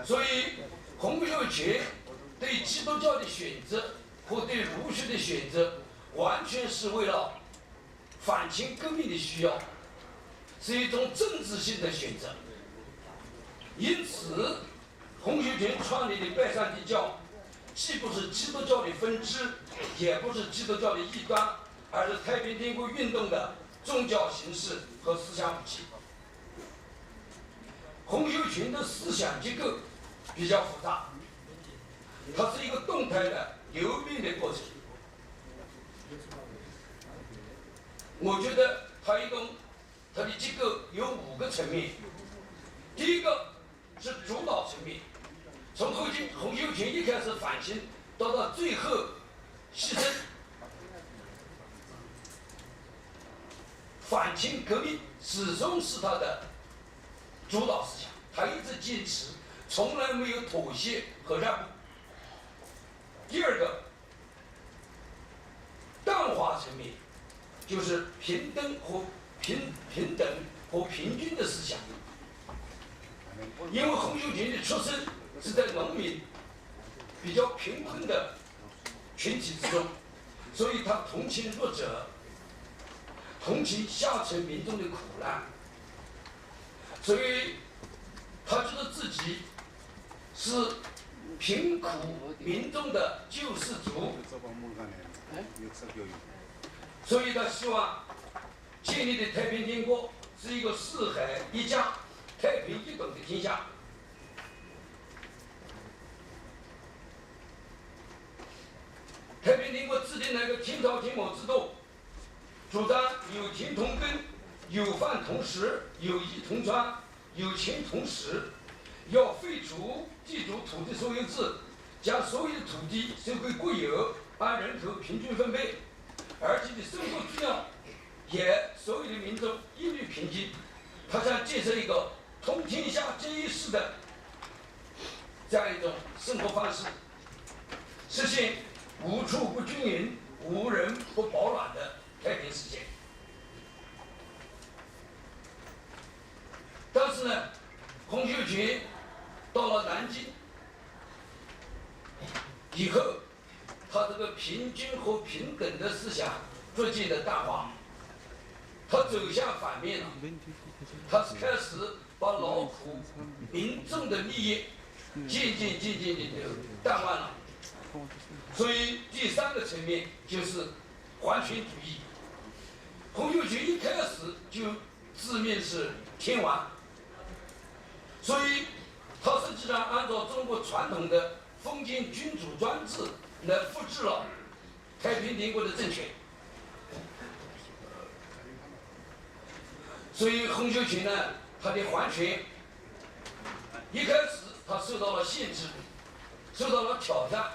所以洪秀全对基督教的选择和对儒学的选择，完全是为了反清革命的需要，是一种政治性的选择。因此，洪秀全创立的拜山地教，既不是基督教的分支，也不是基督教的异端，而是太平天国运动的宗教形式和思想武器。洪秀全的思想结构比较复杂，它是一个动态的流变的过程。我觉得它的结构有5个层面。第一个是主导层面，从洪秀全一开始反清，到最后牺牲，反清革命始终是他的主导思想，他一直坚持，从来没有妥协和让步。第二个，淡化层面，就是平等和平均的思想。因为洪秀全的出身是在农民比较贫困的群体之中，所以他同情弱者，同情下层民众的苦难，所以他觉得自己是贫苦民众的救世主，所以他希望建立的太平天国是一个四海一家、太平一统的天下。太平天国制定了一个天朝天某制度，主张有田同耕，有饭同食，有衣同穿，有钱同使，要废除地主土地所有制，将所有的土地收归国有，按人口平均分配，而且的生活质量也所有的民众一律平均。他想建设一个通天下皆一式的这样一种生活方式，实现无处不均匀、无人不饱暖的太平世界。但是呢，洪秀全到了南京以后，他这个平均和平等的思想逐渐的淡化，他走向反面了。他是开始把劳苦民众的利益渐渐的淡忘了。所以第3个层面就是皇权主义。洪秀全一开始就自命是天王，所以他实际上按照中国传统的封建君主专制来复制了太平天国的政权。所以洪秀全呢，他的皇权一开始他受到了限制，受到了挑战，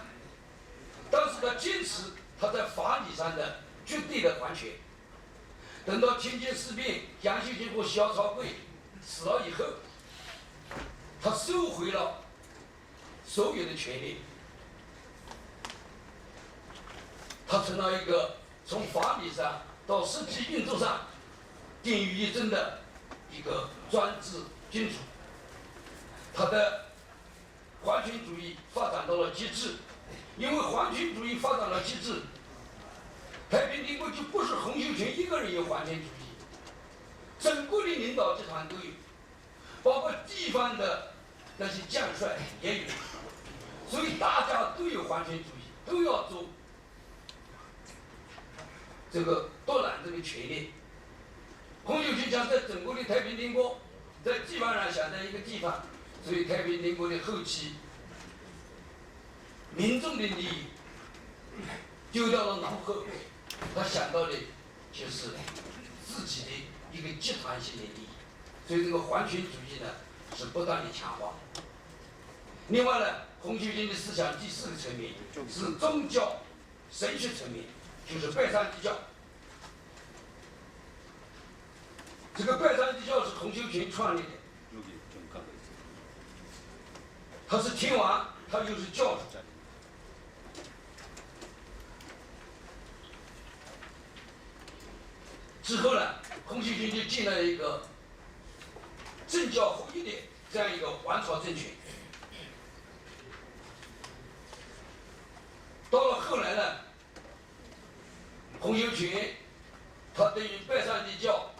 但是他坚持他在法理上的绝对的皇权。等到天津事变，杨秀全和萧朝贵死了以后，他收回了所有的权利，他成了一个从法理上到实际运作上定于一身的一个专制君主。他的皇权主义发展到了极致，因为皇权主义发展了极致，太平天国就不是洪秀全一个人有皇权主义，整个的领导集团都有，包括地方的那些将帅也有，所以大家都有皇权主义，都要做这个夺揽这个权利。洪秀全想在整个的太平天国，在地方上想在一个地方，所以太平天国的后期，民众的利益丢掉了脑后，他想到的就是自己的一个集团性的利益，所以这个皇权主义呢是不断的强化。另外呢，洪秀全的思想第4个层面是宗教神学层面，就是拜山地教。这个拜山地教是洪秀全创立的，他是天王，他又是教主。之后呢，洪秀全就建了一个政教合一的这样一个王朝政权。到了后来呢，洪秀全他对于拜上帝教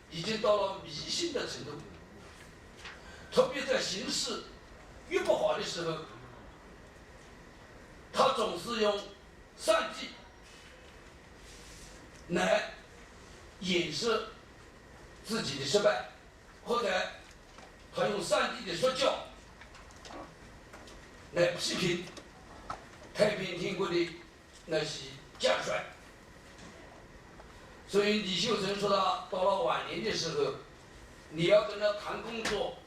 已经到了迷信的程度，特别在形势越不好的时候，他总是用上帝来掩饰自己的失败，或者他用上帝的说教来批评太平天国的那些将帅。所以李秀成说到了晚年的时候，你要跟他谈工作，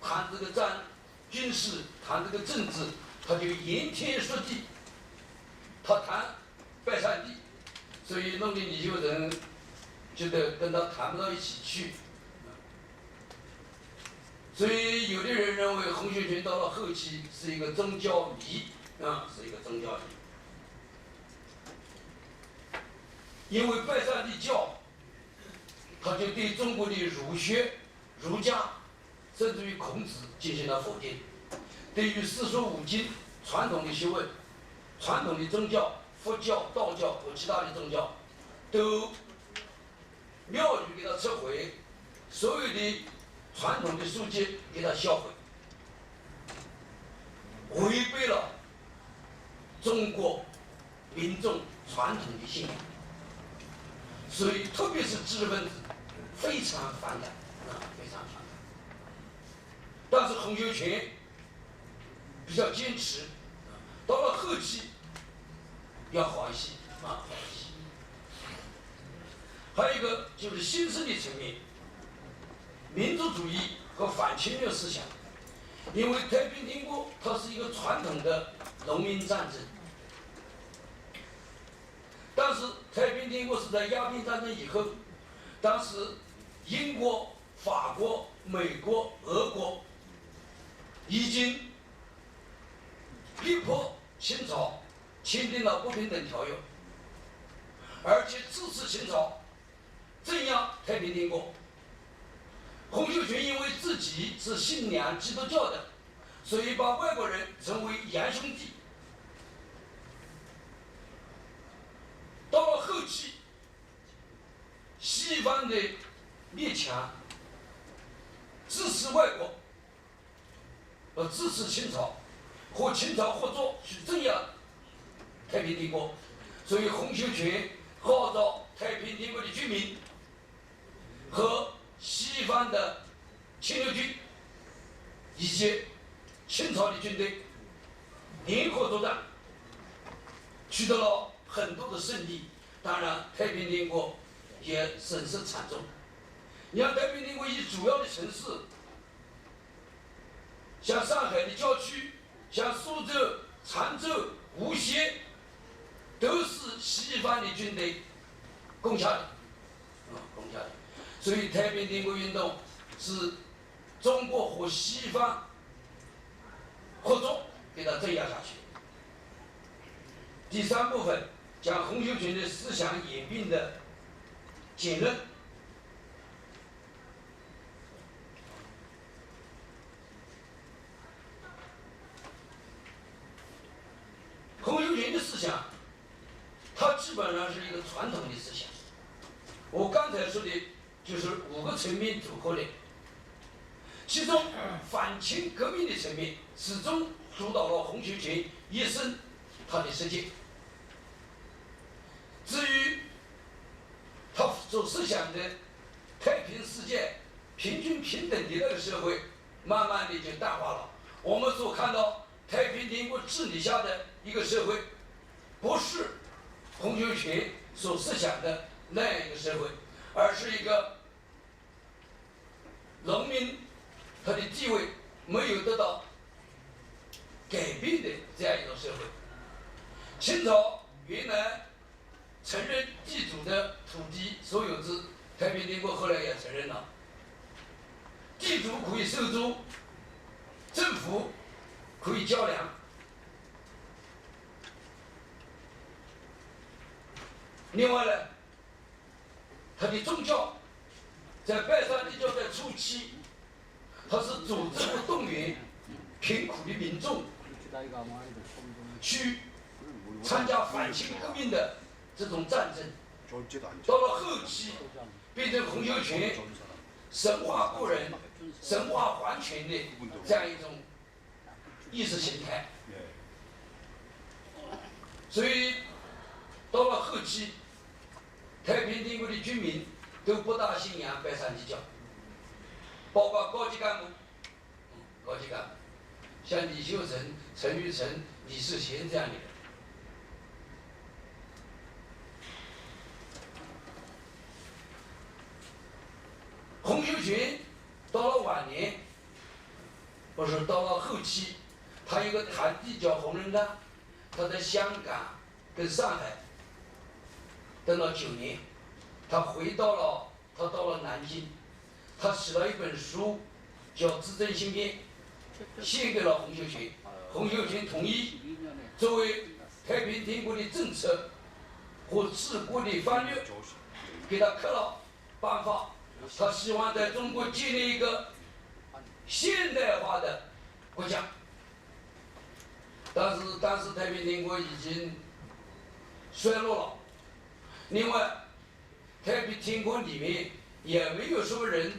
谈这个军事，谈这个政治，他就言天说地，他谈拜上帝，所以弄得李秀成觉得跟他谈不到一起去。所以有的人认为洪秀全到了后期是一个宗教迷是一个宗教迷。因为拜上帝教，他就对中国的儒学、儒家，甚至于孔子进行了否定。对于四书五经传统的学问、传统的宗教，佛教、道教和其他的宗教，都庙宇给他撤回，所有的传统的书籍给他销毁，违背了中国民众传统的信仰。所以，特别是知识分子非常反感，非常反感。但是洪秀全比较坚持，到了后期要好一些，好一些。还有一个就是新生的层面，民族主义和反侵略思想。因为太平天国它是一个传统的农民战争。但是太平天国是在鸦片战争以后，当时英国、法国、美国、俄国已经逼迫清朝签订了不平等条约，而且支持清朝镇压太平天国。洪秀全因为自己是信仰基督教的，所以把外国人称为洋兄弟。到了后期，西方的列强支持外国，支持清朝，和清朝合作去镇压太平天国，所以洪秀全号召太平天国的居民和西方的侵略军以及清朝的军队联合作战，取得了很多的胜利。当然，太平天国也损失惨重。你看，太平天国以主要的城市，像上海的郊区，像苏州、常州、无锡，都是西方的军队攻下的，攻下的。所以，太平天国运动是中国和西方合作给它镇压下去。第三部分讲洪秀全的思想演变的简论。洪秀全的思想，它基本上是一个传统的思想。我刚才说的就是5个层面组合的，其中反清革命的层面始终主导了洪秀全一生他的世界。至于他所设想的太平世界、平均平等的那个社会，慢慢的就淡化了。我们所看到太平天国治理下的一个社会，不是洪秀全所设想的那样一个社会，而是一个农民他的地位没有得到改变的这样一种社会。清朝原来承认地主的土地所有制，太平天国后来也承认了，地主可以收租，政府可以交粮。另外呢，他的宗教在拜上帝教在初期，他是组织和动员贫苦的民众去参加反清革命的这种战争。到了后期，变成洪秀全神话故人、神话皇权的这样一种意识形态。所以到了后期，太平天国的居民都不大信仰拜上帝教，包括高级干部，高级干部，像李秀成、陈玉成、李世贤这样的人。洪秀全到了晚年，不是到了后期，他有个堂弟叫洪仁玕，他在香港跟上海等了9年，他到了南京，他写了一本书叫《资政新编》，献给了洪秀全。洪秀全同意作为太平天国的政策和治国的方略，给他刻了颁发。他希望在中国建立一个现代化的国家。但是当时太平天国已经衰落了，另外太平天国里面也没有什么人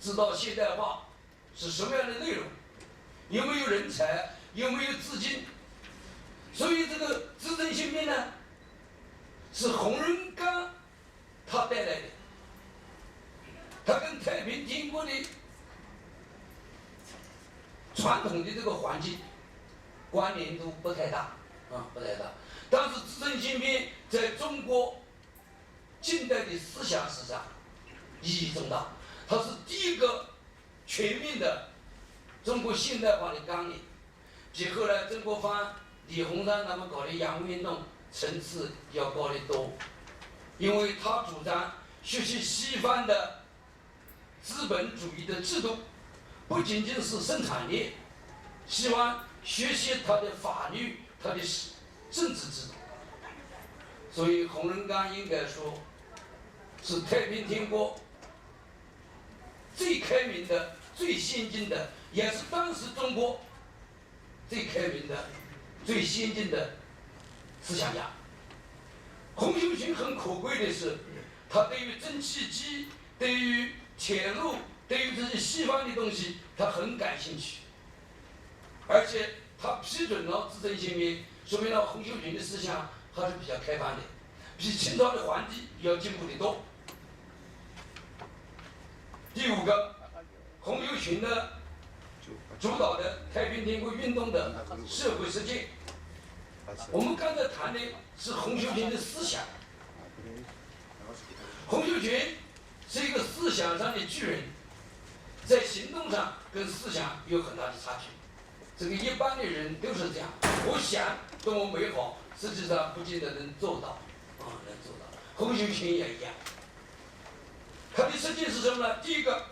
知道现代化是什么样的内容，有没有人才，有没有资金。所以这个资政新编呢，是洪仁玕他带来的，他跟太平天国的传统的这个环境关联度不太大，不太大。但是资政新编在中国近代的思想史上意义重大，它是第一个全面的中国现代化的纲领，比后来曾国藩、李鸿章他们搞的洋务运动层次要高得多，因为他主张学习西方的资本主义的制度，不仅仅是生产力，希望学习他的法律、他的政治制度。所以洪仁玕应该说是太平天国最开明的、最先进的，也是当时中国最开明的、最先进的思想家。洪秀全很可贵的是，他对于蒸汽机、对于铁路、对于这些西方的东西，他很感兴趣，而且他批准了资政新编，说明了洪秀全的思想还是比较开放的，比清朝的皇帝要进步得多。第5个，洪秀全的主导的太平天国运动的社会实践。我们刚才谈的是洪秀全的思想，洪秀全是一个思想上的巨人，在行动上跟思想有很大的差距。这个一般的人都是这样，我想多么美好，实际上不见得能做到，能做到。洪秀全也一样，他的实践是什么呢？第一个，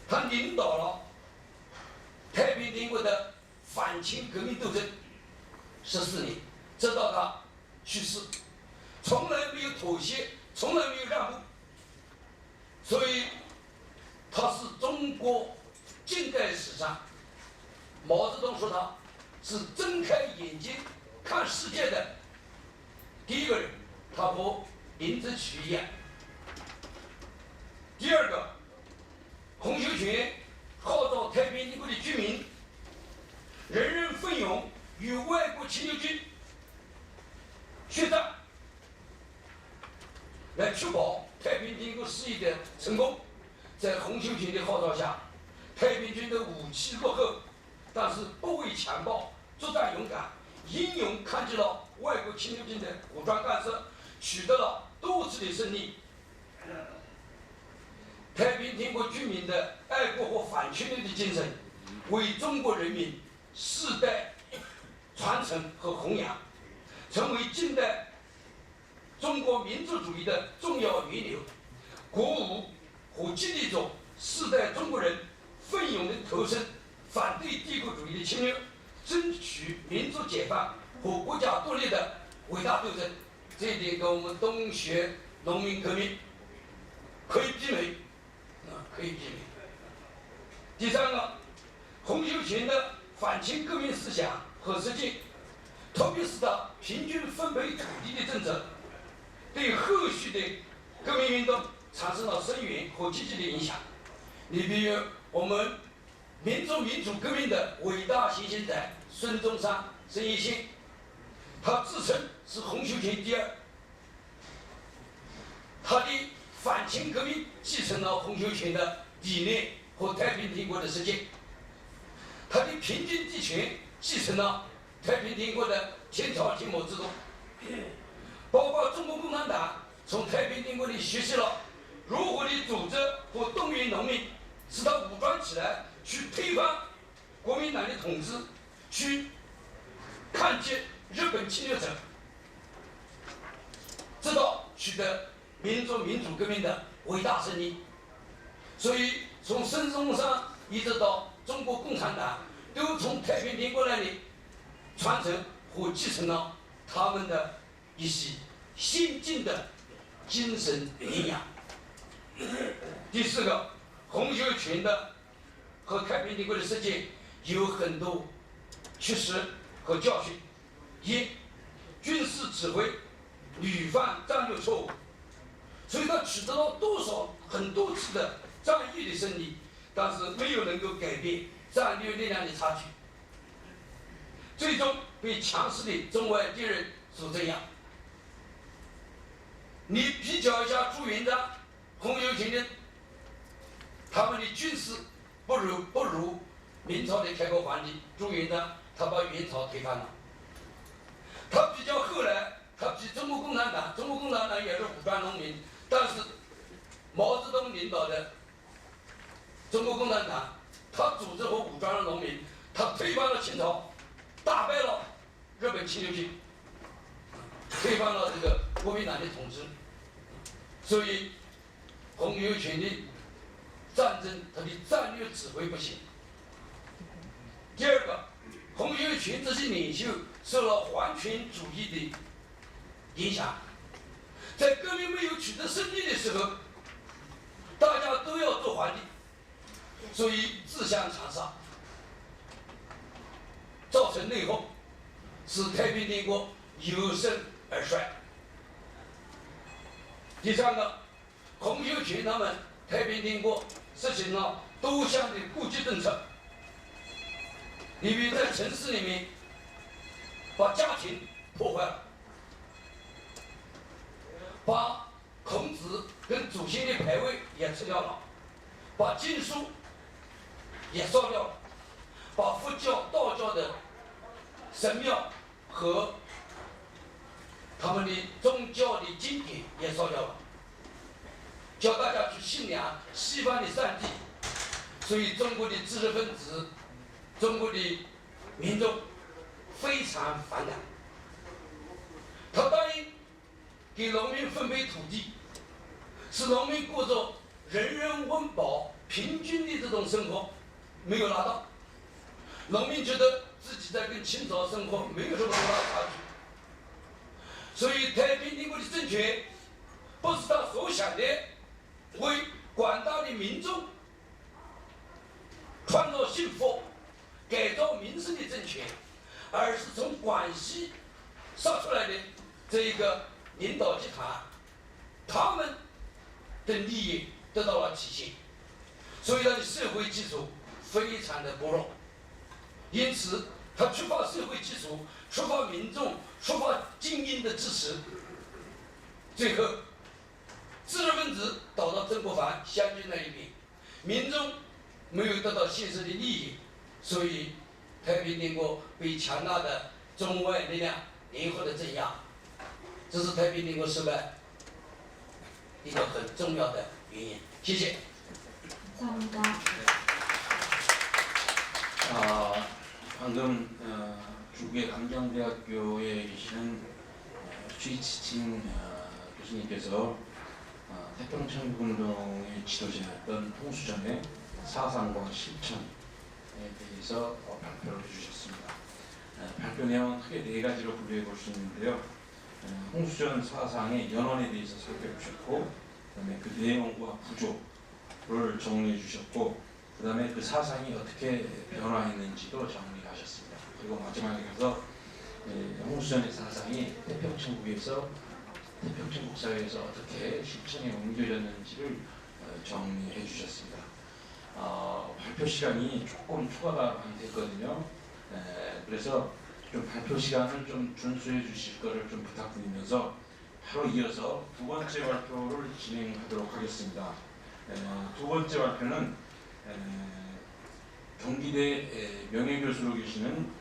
他领导了太平天国的反清革命斗争14年，直到他去世，从来没有妥协，从来没有让步。所以他是中国近代史上，毛泽东说他是睁开眼睛看世界的第一个人，他和林则徐一样。第2个，洪秀全号召太平天国的居民人人奋勇与外国侵略军血战，来确保太平天国事业的成功。在洪秀全的号召下，太平军的武器落后，但是不畏强暴，作战勇敢，英勇抗击了外国侵略军的武装干涉，取得了多次的胜利。太平天国居民的爱国和反侵略的精神，为中国人民世代传承和弘扬，成为近代中国民族主义的重要源流，鼓舞和激励着世代中国人奋勇的投身反对帝国主义的侵略，争取民族解放和国家独立的伟大斗争。这一点跟我们东学农民革命可以媲美，可以媲美。第3个，洪秀全的反清革命思想和实践，特别是他平均分配土地的政策，对后续的革命运动产生了深远和积极的影响。你比如我们民族民主革命的伟大先行者孙中山、孙逸仙，他自称是洪秀全第二，他的反清革命继承了洪秀全的理念和太平天国的实践，他的平均地权继承了太平天国的天朝天母制度，包括中国共产党从太平天国里学习了如何的组织和动员农民，使他武装起来去推翻国民党的统治，去抗击日本侵略者，直到取得民族民主革命的伟大胜利。所以从孙中山一直到中国共产党，都从太平天国那里传承和继承了他们的一些先进的精神营养。第四个，洪秀全的和太平天国的实践有很多缺失和教训。一，军事指挥屡犯战略错误，所以他取得了很多次的战役的胜利，但是没有能够改变战略力量的差距，最终被强势的中外敌人所镇压。你比较一下朱元璋、洪秀全的，他们的军事不如明朝的开国皇帝朱元璋，他把元朝推翻了。他比较后来，他比中国共产党，中国共产党也是武装农民，但是毛泽东领导的中国共产党，他组织和武装了农民，他推翻了清朝，打败了日本侵略军，推翻了这个国民党的统治。所以洪秀全的战争，他的战略指挥不行。第二个，洪秀全这些领袖受了皇权主义的影响，在革命没有取得胜利的时候，大家都要做皇帝，所以自相残杀，造成内讧，使太平天国由盛而衰。第三个，洪秀全他们太平天国实行了多项的顾及政策，你比如在城市里面把家庭破坏了，把孔子跟祖先的牌位也吃掉了，把经书也烧掉了，把佛教、道教的神庙和他们的宗教的经典也烧掉了，叫大家去信仰西方的上帝。所以中国的知识分子、中国的民众非常反感。他答应给农民分配土地，使农民过着人人温饱、平均的这种生活，没有拿到。农民觉得自己在跟清朝生活没有什么多大差距。所以太平天国的政权不是他所想的为广大的民众创造幸福、改造民生的政权，而是从广西杀出来的这一个领导集团，他们的利益得到了体现，所以他的社会基础非常的薄弱，因此他缺乏社会基础，缺乏民众、缺乏精英的支持，最后知识分子倒到曾国藩、湘军那一边，民众没有得到现实的利益，所以太平天国被强大的中外力量联合的镇压，这是太平天国失败一个很重要的原因。谢谢。 감사합니다. 방금 중국의 강정대학교에 계시는 취치칭 교수님께서 태평천국운동의 지도자였던 홍수전의 사상과 실천에 대해서 발표를 해주셨습니다. 발표 내용은 크게 네 가지로 분류해 볼 수 있는데요. 홍수전 사상의 연원에 대해서 살펴 주셨고, 그다음에 그 내용과 구조를 정리해 주셨고, 그다음에 그 사상이 어떻게 변화했는지도 정리하셨습니다. 그리고 마지막에 가서 홍수전의 사상이 태평천국에서 태평천국 사회에서 어떻게 실천에 옮겨졌는지를 정리해 주셨습니다. 발표 시간이 조금 초과가 많이 됐거든요. 그래서 좀 발표 시간을 좀 준수해 주실 거를 좀 부탁드리면서 바로 이어서 두 번째 발표를 진행하도록 하겠습니다. 두 번째 발표는 경기대 명예교수로 계시는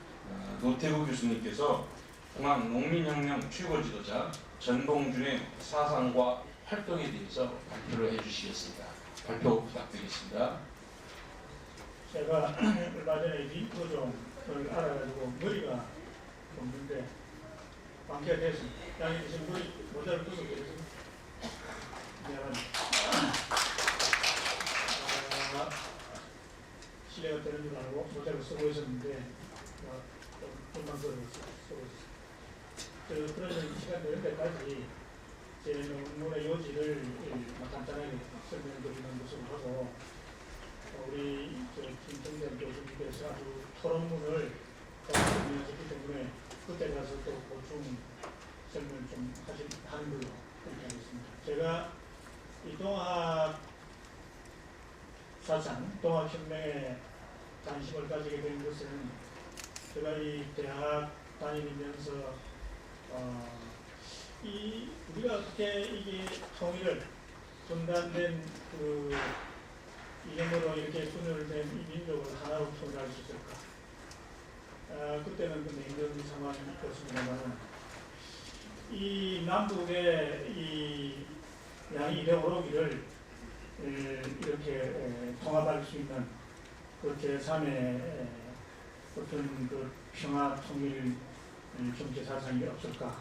노태우 교수님께서 공항농민혁명 최고 지도자 전봉준의 사상과 활동에 대해서 발표를 해주시겠습니다. 발표 부탁드리겠습니다. 제가 얼마 전에 링크종을 알아가지고 머리가 없는데 관계가 됐습니다. 양이 지금 머리 모자를 벗고 계십니다. 미안합니다. 실례가 되는 줄 알고 모자를 쓰고 있었는데 좀만 쓰고 있었습니다. 그러면 시간 되는 데까지 제 논문의 요지를 간단하게 설명드리는 것으로 하고 우리 김정전 교수님께서 아주 토론문을 준비하셨기 때문에 그때 가서 또 보충 설명 좀 하는 걸로 그렇게 하겠습니다. 제가 이 동학 사상, 동학혁명에 관심을 가지게 된 것은 제가 이 대학 다니면서 우리가 어떻게 이게 통일을 분단된 그 이념으로 이렇게 분열된 이 민족을 하나로 통일할 수 있을까? 그때는 그 냉전 상황이었습니다만 이 남북의 이 이데올로기를 이렇게 통합할 수 있는 그 제3의 어떤 그 평화 통일 정치 사상이 없을까?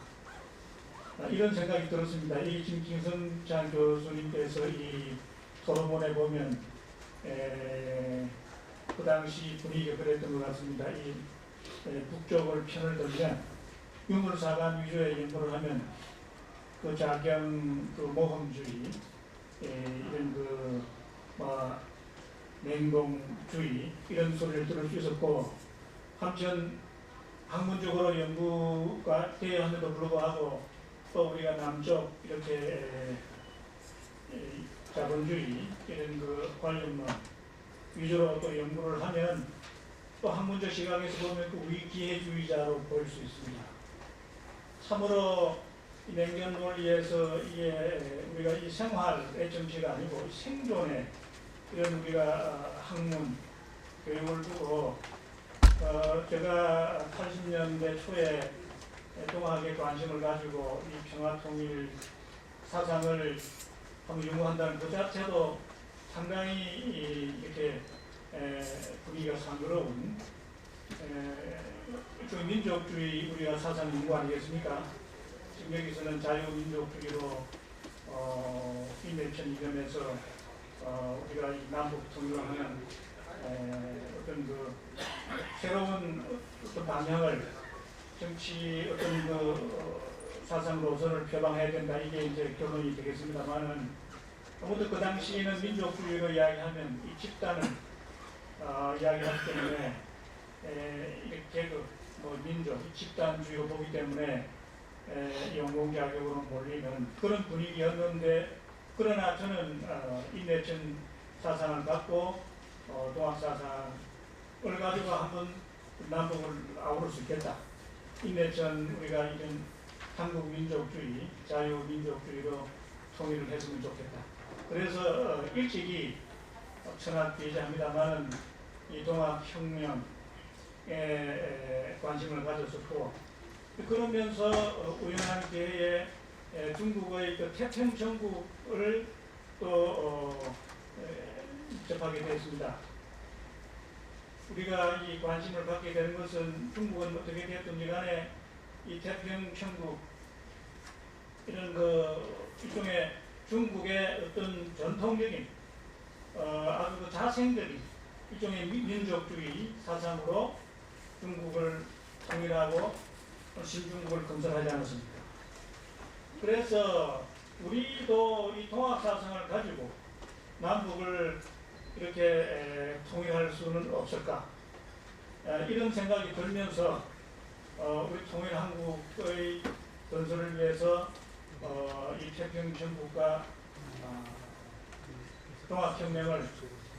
이런 생각이 들었습니다. 이 김성찬 교수님께서 이 토론문에 보면 그 당시 분위기가 그랬던 것 같습니다. 이 북쪽을 편을 들면 유물사관 위주의 연구를 하면 그 자경 그 모험주의 이런 그 냉동주의 이런 소리를 들을 수 있었고 한편 학문적으로 연구가 되어야 함에도 불구하고 또 우리가 남쪽 이렇게 자본주의 이런 그 관련론 위주로 또 연구를 하면 또 학문적 시각에서 보면 그 위기회주의자로 보일 수 있습니다. 참으로 이 냉전 논리에서 이게 우리가 이 생활의 정치가 아니고 생존의 이런 우리가 학문 교육을 두고 제가 80년대 초에 동학에 관심을 가지고 이 평화통일 사상을 한번 연구한다는 그 자체도 상당히 이렇게 분위기가 상그러운 민족주의 우리가 사상 연구 아니겠습니까? 지금 여기서는 자유민족주의로 인내천 이념에서 우리가 이 남북 통일을 하는 어떤 그 새로운 어떤 방향을 정치 어떤 그 사상 노선을 표방해야 된다. 이게 이제 결론이 되겠습니다만은 아무튼 그 당시에는 민족주의로 이야기하면 이 집단을 이야기하기 때문에 이렇게 민족, 집단주의로 보기 때문에 영공자격으로 몰리는 그런 분위기였는데 그러나 저는 인내천 사상을 갖고 동학사상을 가지고 한번 남북을 아우를 수 있겠다. 인내천 우리가 이런 한국민족주의, 자유민족주의로 통일을 했으면 좋겠다. 그래서 일찍이 천하피해자입니다만은 이 동학혁명에 관심을 가졌었고 그러면서 우연한 기회에 중국의 그 태평천국을 또 접하게 됐습니다. 우리가 이 관심을 갖게 되는 것은 중국은 어떻게 됐든지 간에 이 태평천국 이런 그 일종의 중국의 어떤 전통적인 아주 그 자생적인 일종의 민족주의 사상으로 중국을 통일하고 신중국을 건설하지 않았습니까? 그래서 우리도 이 통합사상을 가지고 남북을 이렇게 통일할 수는 없을까? 이런 생각이 들면서 우리 통일한국의 건설을 위해서 이 태평천국가 통합혁명을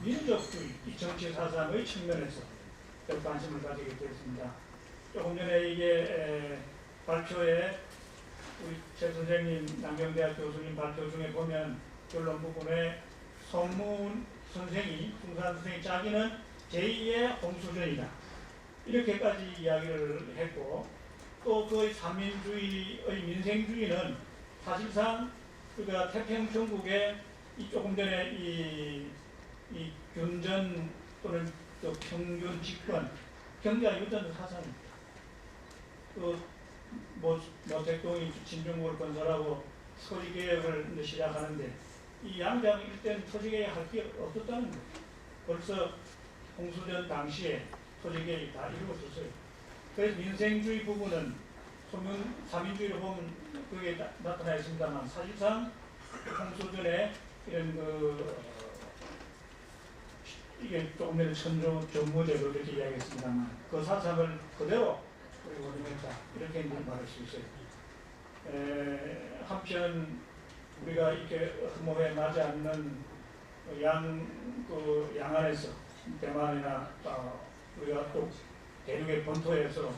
민족주의, 이 정치 사상의 측면에서 관심을 가지게 되었습니다. 조금 전에 이게 발표에 우리 최 선생님, 남경대학 교수님 발표 중에 보면 결론 부분에 송문 선생이, 풍산 선생이 자기는 제2의 홍수전이다. 이렇게까지 이야기를 했고, 또 그 삼민주의의 민생주의는 사실상 우리가 태평천국에 이 조금 전에 이 균전 또는 또 평균 집권, 경제와 유전 사상입니다. 모택동이 진중국을 건설하고 토지개혁을 시작하는데 이 양장 일대는 토지개혁 할 게 없었다는 거예요. 벌써 홍수전 당시에 토지개혁이 다 이루어졌어요. 그래서 민생주의 부분은 삼민주의로 보면 그게 나타나 있습니다만 사실상 홍수전에 이런 이게 조금 전에 전무제로 이렇게 이야기했습니다만 그 사상을 그대로 우리 원했다 이렇게 말할 수 있어요. 한편 우리가 이렇게 흠모에 나지 않는 양안에서 대만이나 우리가 또 대륙의 본토에서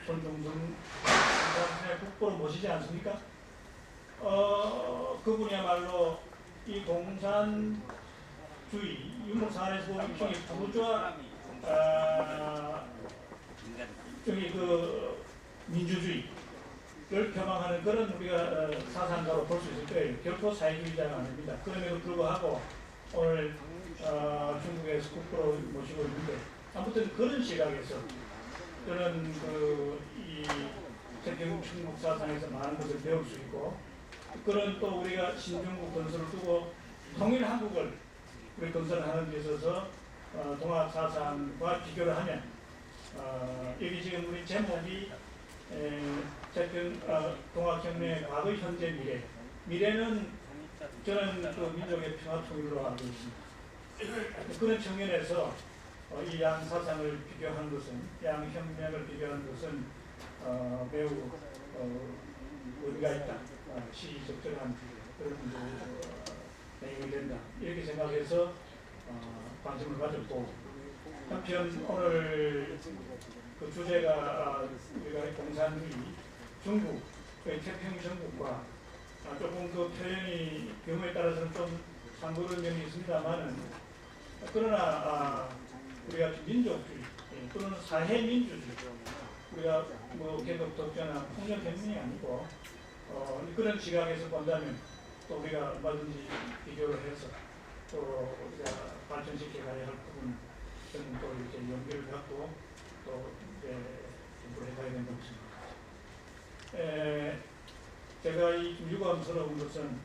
손중순 공산의 국보로 모시지 않습니까? 그분이야말로 이 공산주의 유목사안에서 보면 일종의 부르주아 저기 민주주의를 표방하는 그런 우리가 사상가로 볼 수 있을 거예요. 결코 사회주의자가 아닙니다. 그럼에도 불구하고 오늘 중국에서 국보로 모시고 있는데 아무튼 그런 시각에서 저는 이 태평천국 사상에서 많은 것을 배울 수 있고 그런 또 우리가 신중국 건설을 두고 통일한국을 우리 건설하는 데 있어서 동학 사상과 비교를 하면 여기 지금 우리 제목이 동학혁명의 과거, 현재, 미래. 미래는 저는 그 민족의 평화 통일로 알고 있습니다. 그런 측면에서 이 양 사상을 비교한 것은, 양 혁명을 비교한 것은 매우 의미가 있다. 시적절한 그런 내용이 된다. 이렇게 생각해서 관심을 가졌고, 한편 오늘 그 주제가 우리가 공산주의, 중국의 태평천국과 조금 그 표현이 경우에 따라서는 좀 상고른 점이 있습니다만은 그러나 우리가 민족주의 또는 사회민주주의 우리가 뭐 개혁 독재나 폭력혁명이 아니고 그런 시각에서 본다면 또 우리가 얼마든지 비교를 해서 또 우리가 발전시켜 가야 할 부분은 저는 또 이렇게 연결을 갖고 또 이제 공부를 해가야 된다고 생각합니다. 제가 이 유감스러운 것은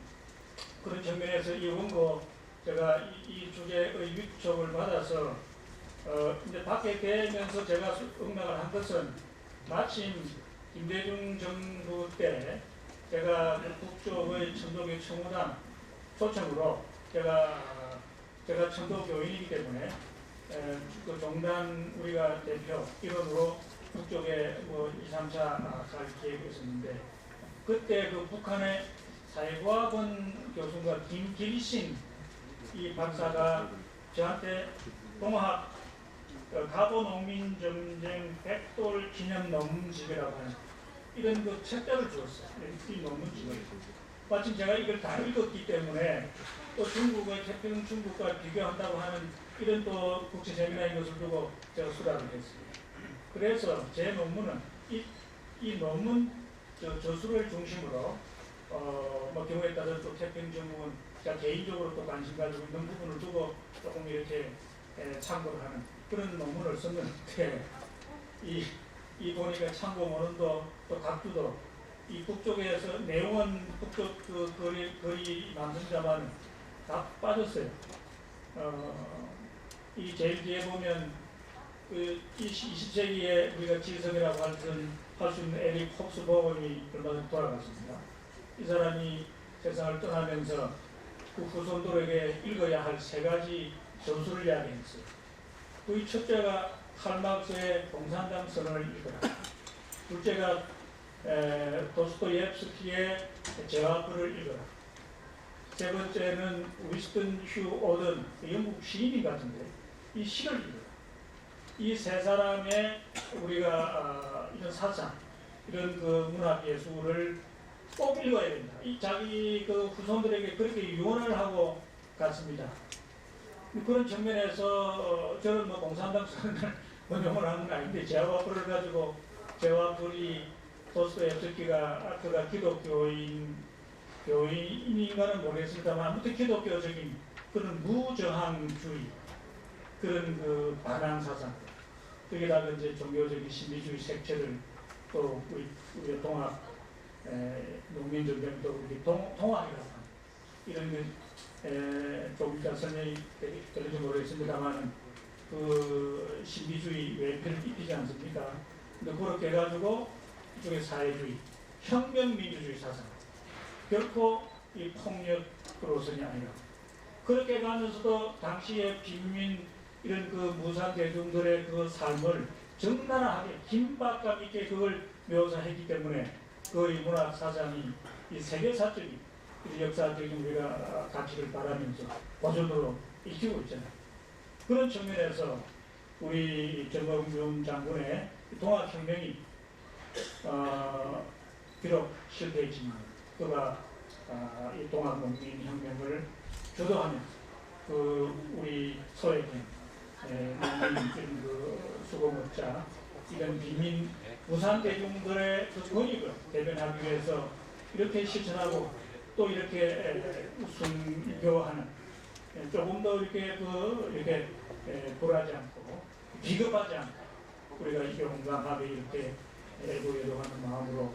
그런 측면에서 이 원고 제가 이 주제의 위촉을 받아서 이제 밖에 되면서 제가 응답을 한 것은 마침 김대중 정부 때 제가 북쪽의 천도교 청우당 초청으로 제가 천도교인이기 때문에 그 종단 우리가 대표 일원으로 북쪽에 뭐 2, 3차 갈 계획이 있었는데 그때 그 북한의 사회과학원 교수가 김길신 이 박사가 저한테 동학 가보농민전쟁 백돌 기념 논문집이라고 하는 이런 그 책자를 주었어요. 이 논문집을. 마침 제가 이걸 다 읽었기 때문에 또 중국의 태평천국과 비교한다고 하는 이런 또 국제 세미나인 것을 두고 제가 수락을 했습니다. 그래서 제 논문은 이 논문 저수를 중심으로 뭐 경우에 따라서 또 태평천국은 제가 개인적으로 또 관심 가지고 있는 부분을 두고 조금 이렇게 참고를 하는 그런 논문을 썼는데 이 보니까 참고 원원도 또 각주도 이 북쪽에서 내용은 북쪽 그 거리 만든자만 다 빠졌어요. 이 제일 뒤에 보면 그 20세기에 우리가 지성이라고 할 수 있는 에릭 홉스버건이 얼마 전에 돌아갔습니다. 이 사람이 세상을 떠나면서 그 후손들에게 읽어야 할 3가지 전술을 이야기했어요. 그 첫째가 칼 마르크스의 공산당 선언을 읽어라. 둘째가 도스토옙스키의 제와프를 읽어라. 세 번째는 위스턴 휴 오든, 영국 시인인 같은데 이 시를 읽어라. 이 세 사람의 우리가 이런 사상, 이런 그 문학 예술을 꼭 읽어야 된다. 이 자기 그 후손들에게 그렇게 유언을 하고 갔습니다. 그런 측면에서 저는 뭐 공산당 선언을 번영을 하는 건 아닌데 제와프를 가지고 제와프이 도스토옙스키가 그가 교인인가는 모르겠습니다만 아무튼 기독교적인 그런 무저항주의 그런 그 반항 사상 거기다가 이제 종교적인 신비주의 색채를 또 우리 동학 농민전쟁도 우리 동학이라고 하는 이런 좀 이따 설명이 될지 모르겠습니다만 그 신비주의 외표를 입히지 않습니까? 근데 그렇게 해가지고 이쪽에 사회주의, 혁명민주주의 사상 결코 이 폭력으로서는 아니라 그렇게 가면서도 당시의 빈민 이런 그 무산 대중들의 그 삶을 적나라하게 긴박감 있게 그걸 묘사했기 때문에 그 문학 사상이 이 세계사적인 역사적인 우리가 가치를 바라면서 보존으로 익히고 있잖아요. 그런 측면에서 우리 정봉준 장군의 동학혁명이 비록 실패했지만 그가 이 동학농민혁명을 주도하면서 그 우리 소외된 농민 그 수공업자 이런 비민 무산 대중들의 그 권익을 대변하기 위해서 이렇게 실천하고 또 이렇게 순교하는 조금 더 이렇게 이렇게 굴하지 않고 비겁하지 않고 우리가 용감하게 이렇게 애도하는 마음으로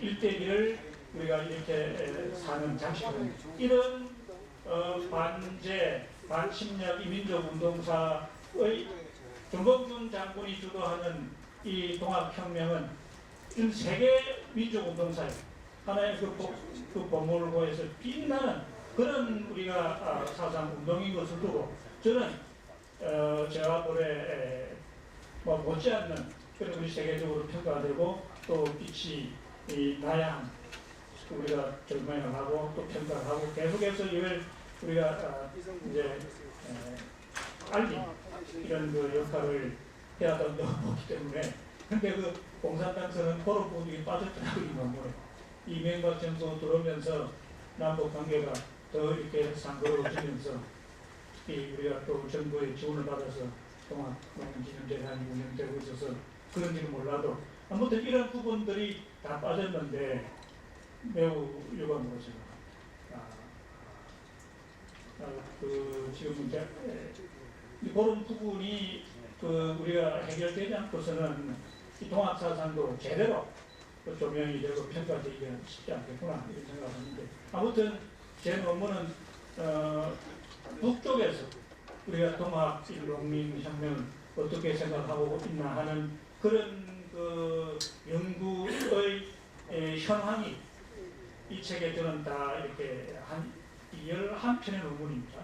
일대기를 우리가 이렇게 사는 장식은 이런 반제, 반침략 이민족 운동사의 정봉준 장군이 주도하는 이 동학혁명은 세계 민족 운동사예요. 하나의 그 본물고에서 빛나는 그런 우리가 사상 운동인 것을 두고 저는 제와볼에 못지않는 그런 우리 세계적으로 평가되고 또 빛이 나야 한 우리가 절망을 하고 또 평가를 하고 계속해서 이걸 우리가 이제 알린 이런 그 역할을 해야 된다고 보기 때문에 근데 그 공산당에서는 그런 부분이 빠졌더라고요. 이 논문에 이명박 정부 들어오면서 남북 관계가 더 이렇게 상그러워지면서 특히 우리가 또 정부의 지원을 받아서 동학농민기념재단이 운영되고 있어서 그런지는 몰라도 아무튼 이런 부분들이 다 빠졌는데 매우 유감으로 생각합니다. 지금 이제 그런 부분이 우리가 해결되지 않고서는 이 동학사상도 제대로 조명이 되고 평가되기가 쉽지 않겠구나 이런 생각을 하는데 아무튼 제 논문은 북쪽에서 우리가 동학 농민혁명을 어떻게 생각하고 있나 하는 그런 그 연구의 현황이 이 책에 저는 다 이렇게 11편의 논문입니다.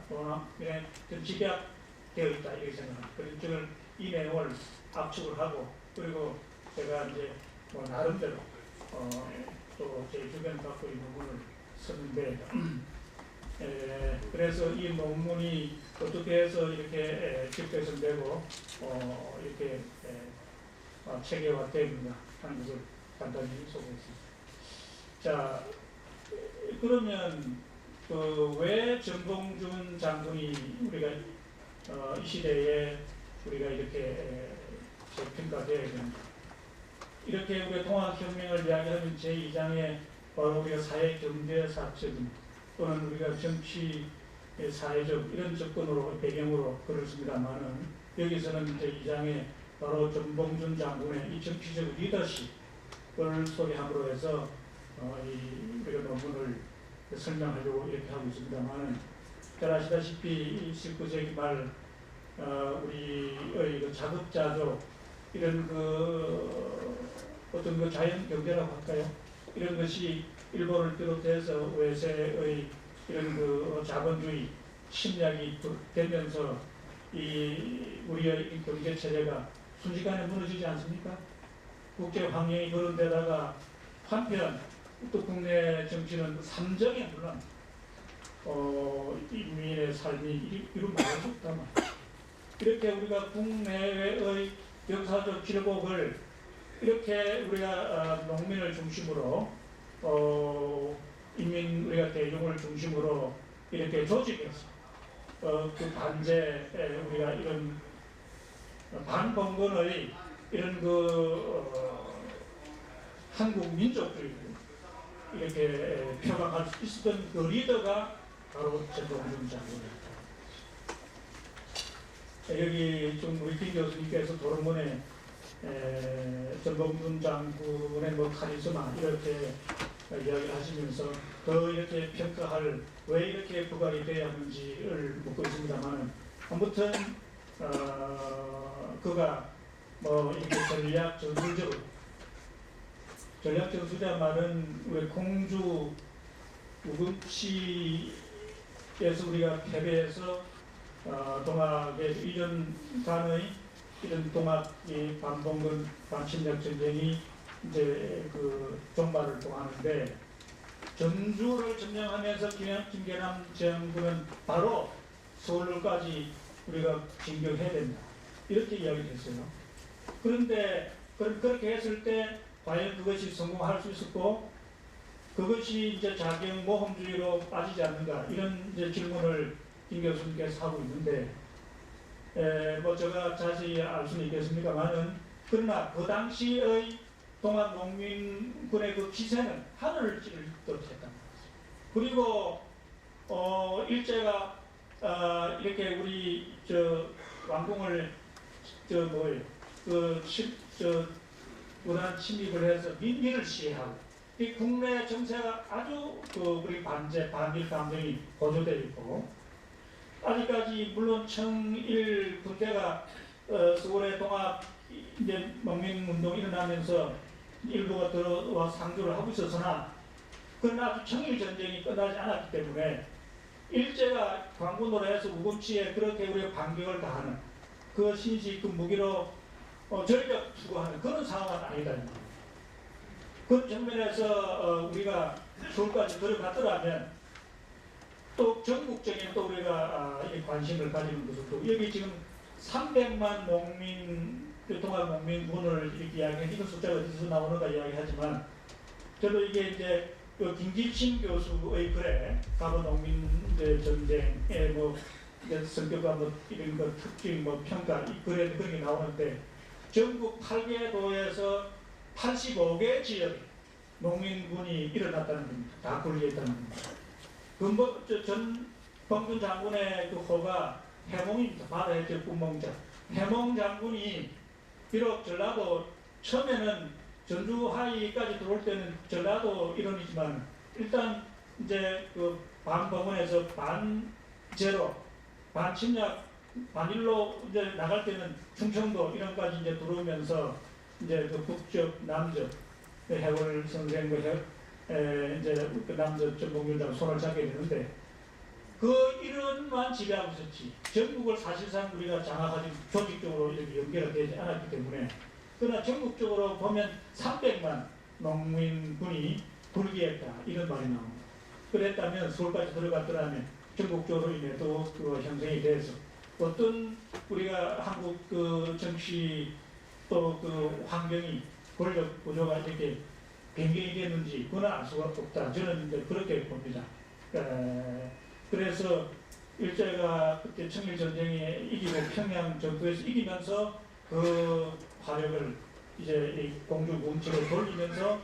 그냥 집약되어 있다 이렇게 생각합니다. 그래서 저는 이 내용을 압축을 하고 그리고 제가 이제 나름대로 또 제 주변 갖고 이 논문을 썼는데 그래서 이 논문이 어떻게 해서 이렇게 집배선되고 이렇게 체계화되는가 하는 것을 간단히 소개했습니다. 자, 그러면 왜 정봉준 장군이 우리가 이 시대에 우리가 이렇게 재평가되어야 되는가? 이렇게 우리가 통합혁명을 이야기하면 제2장에 바로 우리가 사회 경제사적인 또는 우리가 정치 사회적 이런 접근으로 배경으로 글을 씁니다만은 여기서는 제2장에 바로 정봉준 장군의 이 정치적 리더십을 소개함으로 해서 우리가 논문을 설명하려고 이렇게 하고 있습니다만은 잘 아시다시피 19세기 말 우리의 자급자족 이런 어떤 자연 경제라고 할까요? 이런 것이 일본을 비롯해서 외세의 이런 자본주의 침략이 되면서 이 우리의 경제 체제가 순식간에 무너지지 않습니까? 국제 환경이 그런 데다가 한편 또 국내 정치는 삼정의 물론 인민의 삶이 이루 말할 수 없다만 이렇게 우리가 국내외의 역사적 기록을 이렇게 우리가 농민을 중심으로 인민 우리가 대중을 중심으로 이렇게 조직해서 그 반제 우리가 이런 반봉건의 이런 한국 민족주의를 이렇게 표방할 수 있었던 그 리더가 바로 전봉준 장군이었다. 여기 좀 우리 김 교수님께서 도론문에 전봉준 장군의 뭐 카리스마 이렇게 이야기를 하시면서 더 이렇게 평가할 왜 이렇게 부각이 돼야 하는지를 묻고 있습니다만 아무튼 그가 뭐 이렇게 전략 전술자 말은 우리 공주 우금치에서 우리가 패배해서 동학의 1년간의 이런 동학의 반봉건 반침략 전쟁이 이제 그 종말을 또 하는데 전주를 점령하면서 김계남 장군은 바로 서울까지 우리가 진격해야 된다 이렇게 이야기를 했어요. 그런데 그렇게 했을 때 과연 그것이 성공할 수 있었고 그것이 이제 자경 모험주의로 빠지지 않는가 이런 이제 질문을 김 교수님께서 하고 있는데 뭐 제가 자세히 알 수는 있겠습니까만은 그러나 그 당시의 동학농민군의 그 기세는 하늘을 찌를 듯 했단 말이죠. 그리고 일제가 이렇게 우리 왕궁을 무단 침입을 해서 민기를 시해하고 이 국내 정세가 아주 우리 반일 감정이 고조되어 있고 아직까지 물론 청일 군대가 서울의 동학 이제 농민운동이 일어나면서 일부가 들어와 상주를 하고 있었으나 그러나 아주 청일 전쟁이 끝나지 않았기 때문에 일제가 광군으로 해서 우금치에 그렇게 우리가 반격을 가하는 그 신식 그 무기로 전력 투구하는 그런 상황은 아니다. 그 정면에서 우리가 서울까지 들어갔더라면 또 전국적인 또 우리가 관심을 가지는 것은 또 여기 지금 300만 농민 동학 농민군을 이렇게 이야기해 이런 숫자가 어디서 나오는가 이야기하지만 저도 이게 이제 김길신 교수의 글에 과거 농민 전쟁의 뭐 성격과 뭐 이런 거 특징 뭐 평가 이 글에 그런 게 나오는데 전국 8개 도에서 85개 지역 농민군이 일어났다는 겁니다. 다 분리했다는 겁니다. 전봉준 장군의 그 호가 해몽입니다. 바다의 구멍자. 해몽 장군이 비록 전라도 처음에는 전주 하이까지 들어올 때는 전라도 일원이지만 일단 이제 그 반봉원에서 반제로 반침략 반일로 이제 나갈 때는 충청도 이런까지 이제 들어오면서 이제 그 북쪽 남쪽 해월 선생 이제 그 남쪽 전봉준하고 손을 잡게 되는데 그 일원만 지배하고 있었지 전국을 사실상 우리가 장악하지 조직적으로 이렇게 연계가 되지 않았기 때문에 그러나 전국적으로 보면 300만 농민군이 불기했다 이런 말이 나옵니다. 그랬다면 서울까지 들어갔더라면 전국적으로 인해 또 그 형성이 돼서 어떤 우리가 한국 그 정치 또 그 환경이 권력 구조가 이렇게 변경이 됐는지 그건 알 수가 없다. 저는 이제 그렇게 봅니다. 그래서 일제가 그때 청일전쟁에 이기고 평양 전투에서 이기면서 그 화력을 이제 공주 문체로 돌리면서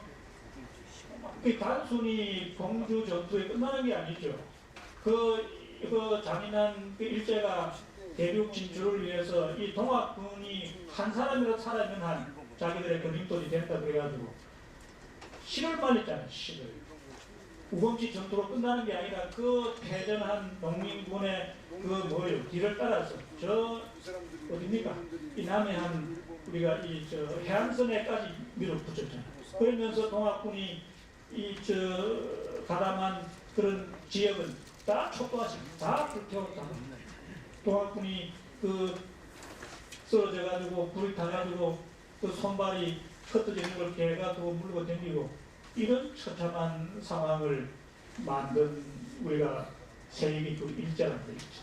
단순히 공주 전투에 끝나는 게 아니죠. 그 잔인한 그 일제가 대륙 진출을 위해서 이 동학군이 한 사람이라도 살아있는 한 자기들의 걸림돌이 된다 그래가지고 실을 말렸잖아요. 실을. 우금치 전투로 끝나는 게 아니라 그 패전한 농민군의 그 길을 따라서 저 어딥니까? 이 남해안 우리가 이 해안선에까지 밀어붙였잖아요. 그러면서 동학군이 이 가담한 그런 지역은 다 촉도하십니다. 다 불태웠다. 동학군이 그 쓰러져가지고 불이 타가지고 그 손발이 흩어지는 걸 개가 두고 물고 댕기고 이런 처참한 상황을 만든 우리가 세계 그 일자라는 거 있죠.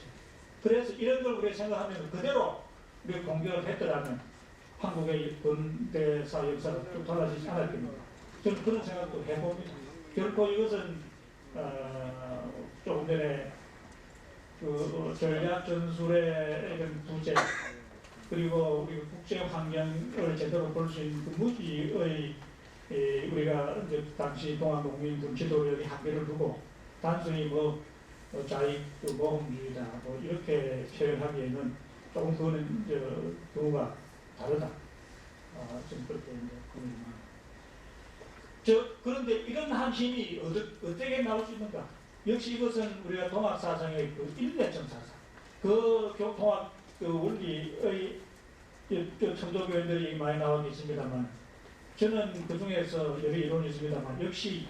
그래서 이런 걸 우리가 생각하면 그대로 우리가 공격을 했더라면 한국의 근대사 역사가 또 달라지지 않을 겁니다. 저는 그런 생각도 해봅니다. 결코 이것은 조금 전에 그 전략 전술의 이런 부재 그리고 우리 국제 환경을 제대로 볼 수 있는 그 무기의 우리가 이제 당시 동아농민 지도력의 한계를 두고 단순히 뭐 자익 모험주의다 뭐 이렇게 표현하기에는 조금 그거는 경우가 다르다. 좀 그렇게 이제 보입니다. 그런데 이런 한심이 어떻게 나올 수 있는가? 역시 이것은 우리가 동학사상의 그 일맥적 사상, 그 동학 그 원리의 천도교인들이 많이 나와 계십니다만, 저는 그 중에서 여러 이론이 있습니다만, 역시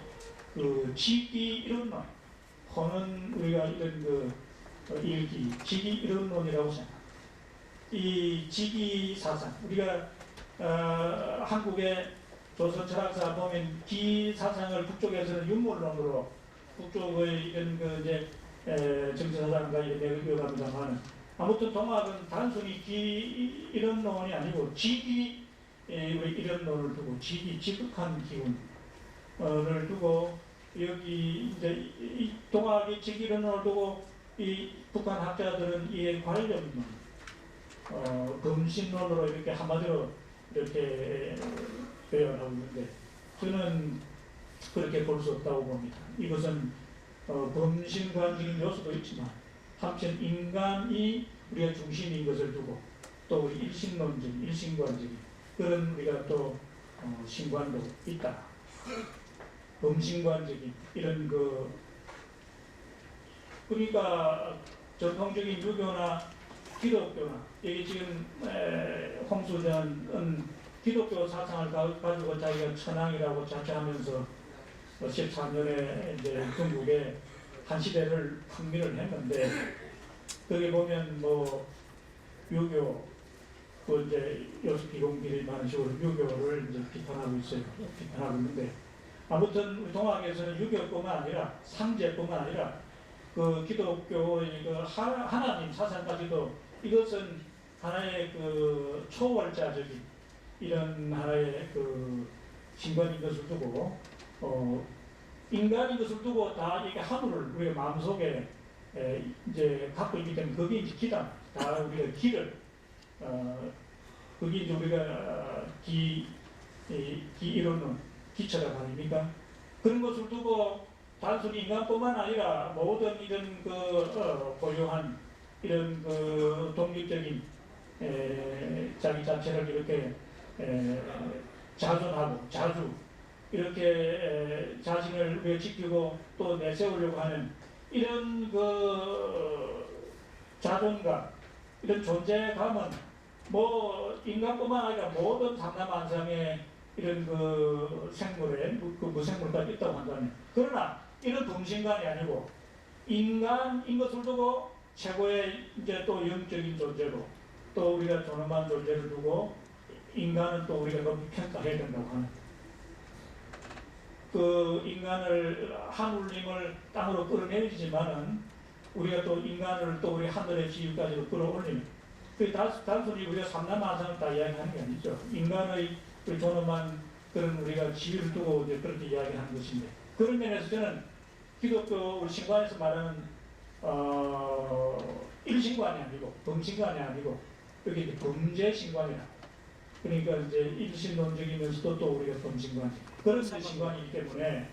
그 지기 이론론, 혹은 우리가 이런 그 일기, 지기 이론론이라고 생각합니다. 이 지기 사상, 우리가 한국의 조선 철학사 보면 기 사상을 북쪽에서는 윤물론으로 북쪽의 이런 그 이제 정치 사상과 이런 이어갑니다만 아무튼 동학은 단순히 기 이런 논이 아니고 지기 이런 논을 두고 지극한 기운을 두고 여기 이제 이 동학의 지기 이런 논을 두고 이 북한 학자들은 이에 관련론 금신론으로 이렇게 한마디로 이렇게 표현하고 있는데 저는 그렇게 볼 수 없다고 봅니다. 이것은 범신관적인 요소도 있지만 한편 인간이 우리가 중심인 것을 두고 또 우리 일신론적인 일신관적인 그런 우리가 또 신관도 있다. 범신관적인 이런 그러니까 전통적인 유교나 기독교나 이게 지금 홍수전은 기독교 사상을 가지고 자기가 천황이라고 자처하면서 13년에 이제 중국에 한 시대를 풍미를 했는데 거기 보면 뭐 유교 그 이제 요스피공길이 많은 식으로 유교를 이제 비판하고 있어요. 비판하고 있는데 아무튼 우리 동학에서는 유교뿐만 아니라 상제뿐만 아니라 그 기독교의 그 하나님 사상까지도 이것은 하나의 그 초월자적인 이런 하나의 그 신관인 것을 두고 인간인 것을 두고 다 이게 하물을 우리가 마음속에 이제 갖고 있기 때문에 그게 이제 기다 다 우리가 기를 그게 이제 우리가 기 이론은 기처라고 아닙니까? 그런 것을 두고 단순히 인간뿐만 아니라 모든 이런 그 고유한 이런 그 독립적인 자기 자체를 이렇게 자존하고 자주 이렇게 자신을 왜 지키고 또 내세우려고 하는 이런 그 자존감 이런 존재감은 뭐 인간뿐만 아니라 모든 삼라만상의 이런 그 생물에 그 무생물까지 있다고 한다면 그러나 이런 범신관이 아니고 인간인 것을 두고 최고의 이제 또 영적인 존재로 또 우리가 존엄한 존재를 두고 인간은 또 우리가 높이 평가해야 된다고 하는 그 인간을 하물림을 땅으로 끌어내리지만은 우리가 또 인간을 또 우리 하늘의 지위까지도 끌어올리는 그 단순히 우리가 삼라만상을 다 이야기하는 게 아니죠. 인간의 우리 존엄한 그런 우리가 지위를 두고 이제 그렇게 이야기하는 것인데 그런 면에서 저는 기독교 우리 신관에서 말하는 일신관이 아니고 범신관이 아니고 여기 범죄 신관이라 그러니까 이제 일신론적이면서도 또 우리가 범신관 그런 신관이기 때문에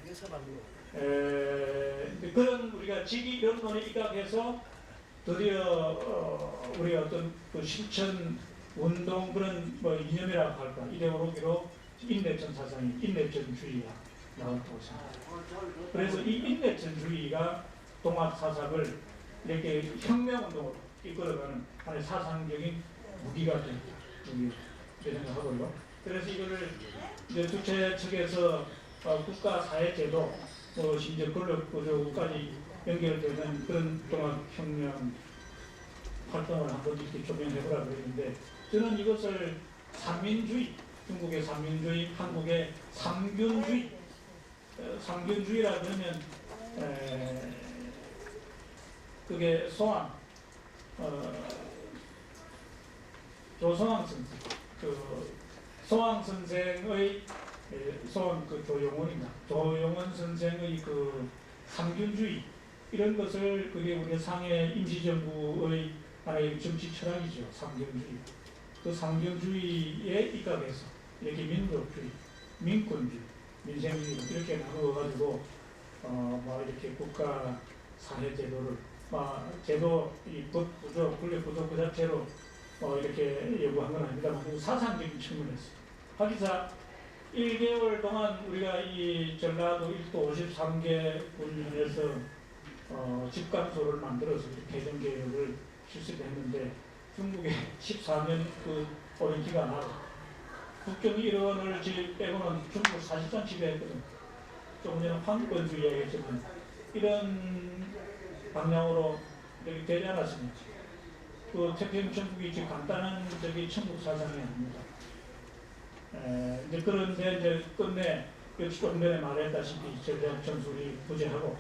그런 우리가 지기 이런 논에 입각해서 드디어 우리 어떤 그 실천 운동 그런 뭐 이념이라고 할까 이데올로기로 인내천 사상이 인내천주의가 나왔다고 생각합니다. 그래서 이 인내천주의가 동학 사상을 이렇게 혁명운동으로 이끌어가는 하나의 사상적인 무기가 됩니다. 생각하고요. 그래서 이거를 이제 주체 측에서 국가 사회제도 심지어 권력구조까지 연결되는 그런 동학혁명 활동을 한번 이렇게 조명해보라 그랬는데 저는 이것을 산민주의 중국의 삼민주의, 한국의 삼균주의. 삼균주의라 그러면 그게 조성황 선생, 소황 선생의 소원 조용원입니다. 조용원 선생의 삼균주의 이런 것을 그게 우리 상해 임시정부의 하나의 정치 철학이죠. 삼균주의. 그 삼균주의에 입각해서 이렇게 민족주의, 민권주의, 민생주의 이렇게 나누어가지고 이렇게 국가 사회 제도를 제도 법 구조, 권력 구조 그 자체로 이렇게 요구한 건 아닙니다만 사상적인 측면에서 하기사 1개월 동안 우리가 이 전라도 1도 53개 군에서 집감소를 만들어서 개정개혁을 실시했는데 중국에 14년 오랜 기간 하고 국경 일원을 빼고는 중국 사실상 지배했거든. 조금 전에 황권주의 얘기했지만 이런 방향으로 이렇게 되지 않았습니까? 태평 천국이 간단한 천국 사상이 아닙니다. 그런데 이제 끝내 역시 조금 전에 말했다시피 전략 전술이 부재하고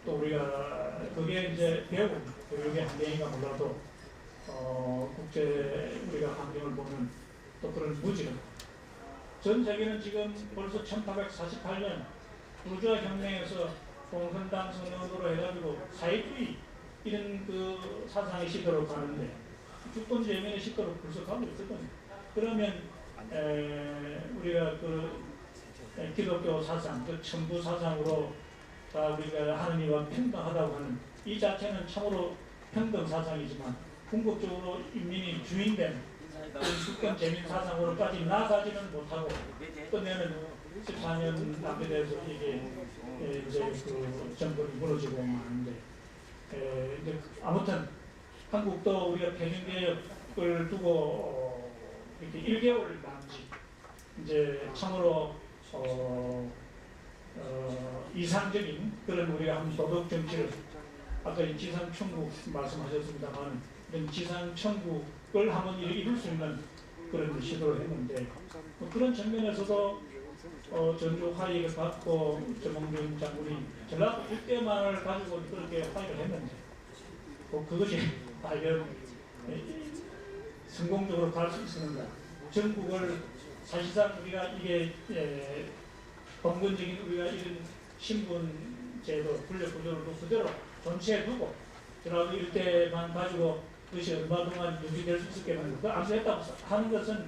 또 우리가 그게 이제 교육의 한계인가 몰라도 국제 우리가 환경을 보면 또 그런 무지가 전 세계는 지금 벌써 1848년 부르주아 혁명에서 공산당 선언으로 해가지고 사회주의 이런 사상의 시도로 가는데 주권제 예민의 시도로 벌써 가고 있거든요. 그러면 우리가 기독교 사상, 천부 사상으로 다 우리가 하느님과 평등하다고 하는 이 자체는 참으로 평등 사상이지만 궁극적으로 인민이 주인된 주권 재민 사상으로까지 나아가지는 못하고 끝내는 14년 낭비돼서 이게 이제 정권이 무너지고 마는데 아무튼 한국도 우리가 폐중개혁을 두고 이렇게 1개월 남짓 이제 참으로 이상적인 그런 우리가 한 도덕 정치를 아까 지상천국 말씀하셨습니다만 이런 지상천국을 한번 이룰 수 있는 그런 시도를 했는데 그런 측면에서도 전주 화의를 받고 정몽준 장군이 전라도 일대만을 가지고 그렇게 화의를 했는데 그것이 과연 성공적으로 갈 수 있었는가. 전국을 사실상 우리가 이게 봉건적인 우리가 이런 신분제도 권력구조를 그대로 전체에 두고 전라도 일대만 가지고 그것이 얼마 동안 유지될 수 있었겠는가. 그 암시했다고 하는 것은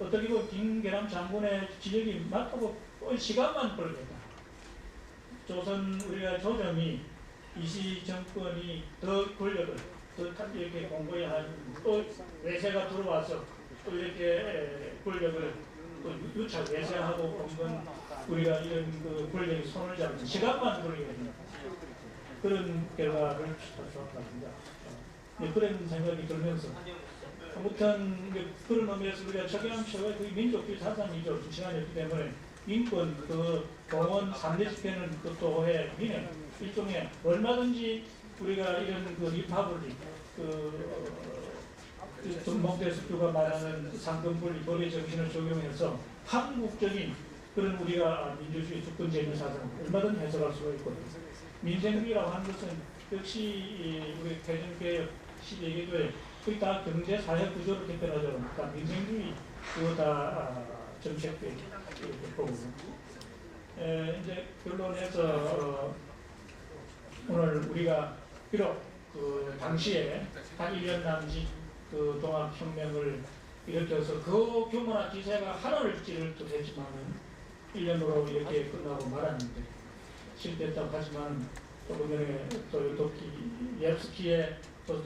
어떻게 보면 김계남 장군의 지적이 맞다고 시간만 걸렸다. 조선 우리가 조정이 이시 정권이 더 권력을 더 이렇게 공고히 하고 또 외세가 들어와서 또 이렇게 권력을 또 유착 외세하고 공건 우리가 이런 권력이 손을 잡는 시간만 걸리거든요. 그런 결과를 주었답니다. 그런 생각이 들면서 아무튼 그런 의미에서 우리가 최경환 최고의 민족주의 사상이죠. 시간이었기 때문에 인권, 공원 3대 집회는 그것도 해 민행 일종의 얼마든지 우리가 이런 리파블릭 동봉대수교가 말하는 상권분리 법의 정신을 적용해서 한국적인 그런 우리가 민주주의 주권제민 사상 얼마든지 해석할 수가 있거든요. 민생주의라고 하는 것은 역시 우리 대중개혁 시대에도 거의 다 경제 사회 구조를 대표하죠. 그러니까 민생주의 그거 다 정책들 이렇게 보거든요. 이제 결론에서 오늘 우리가 비록 당시에 한 1년 남짓 동학혁명을 일으켜서 그 규모나 기세가 하늘을 찌를 듯 했지만은 1년으로 이렇게 끝나고 말았는데 실패했다고 하지만 조금 전에 또 도끼 옙스키의 또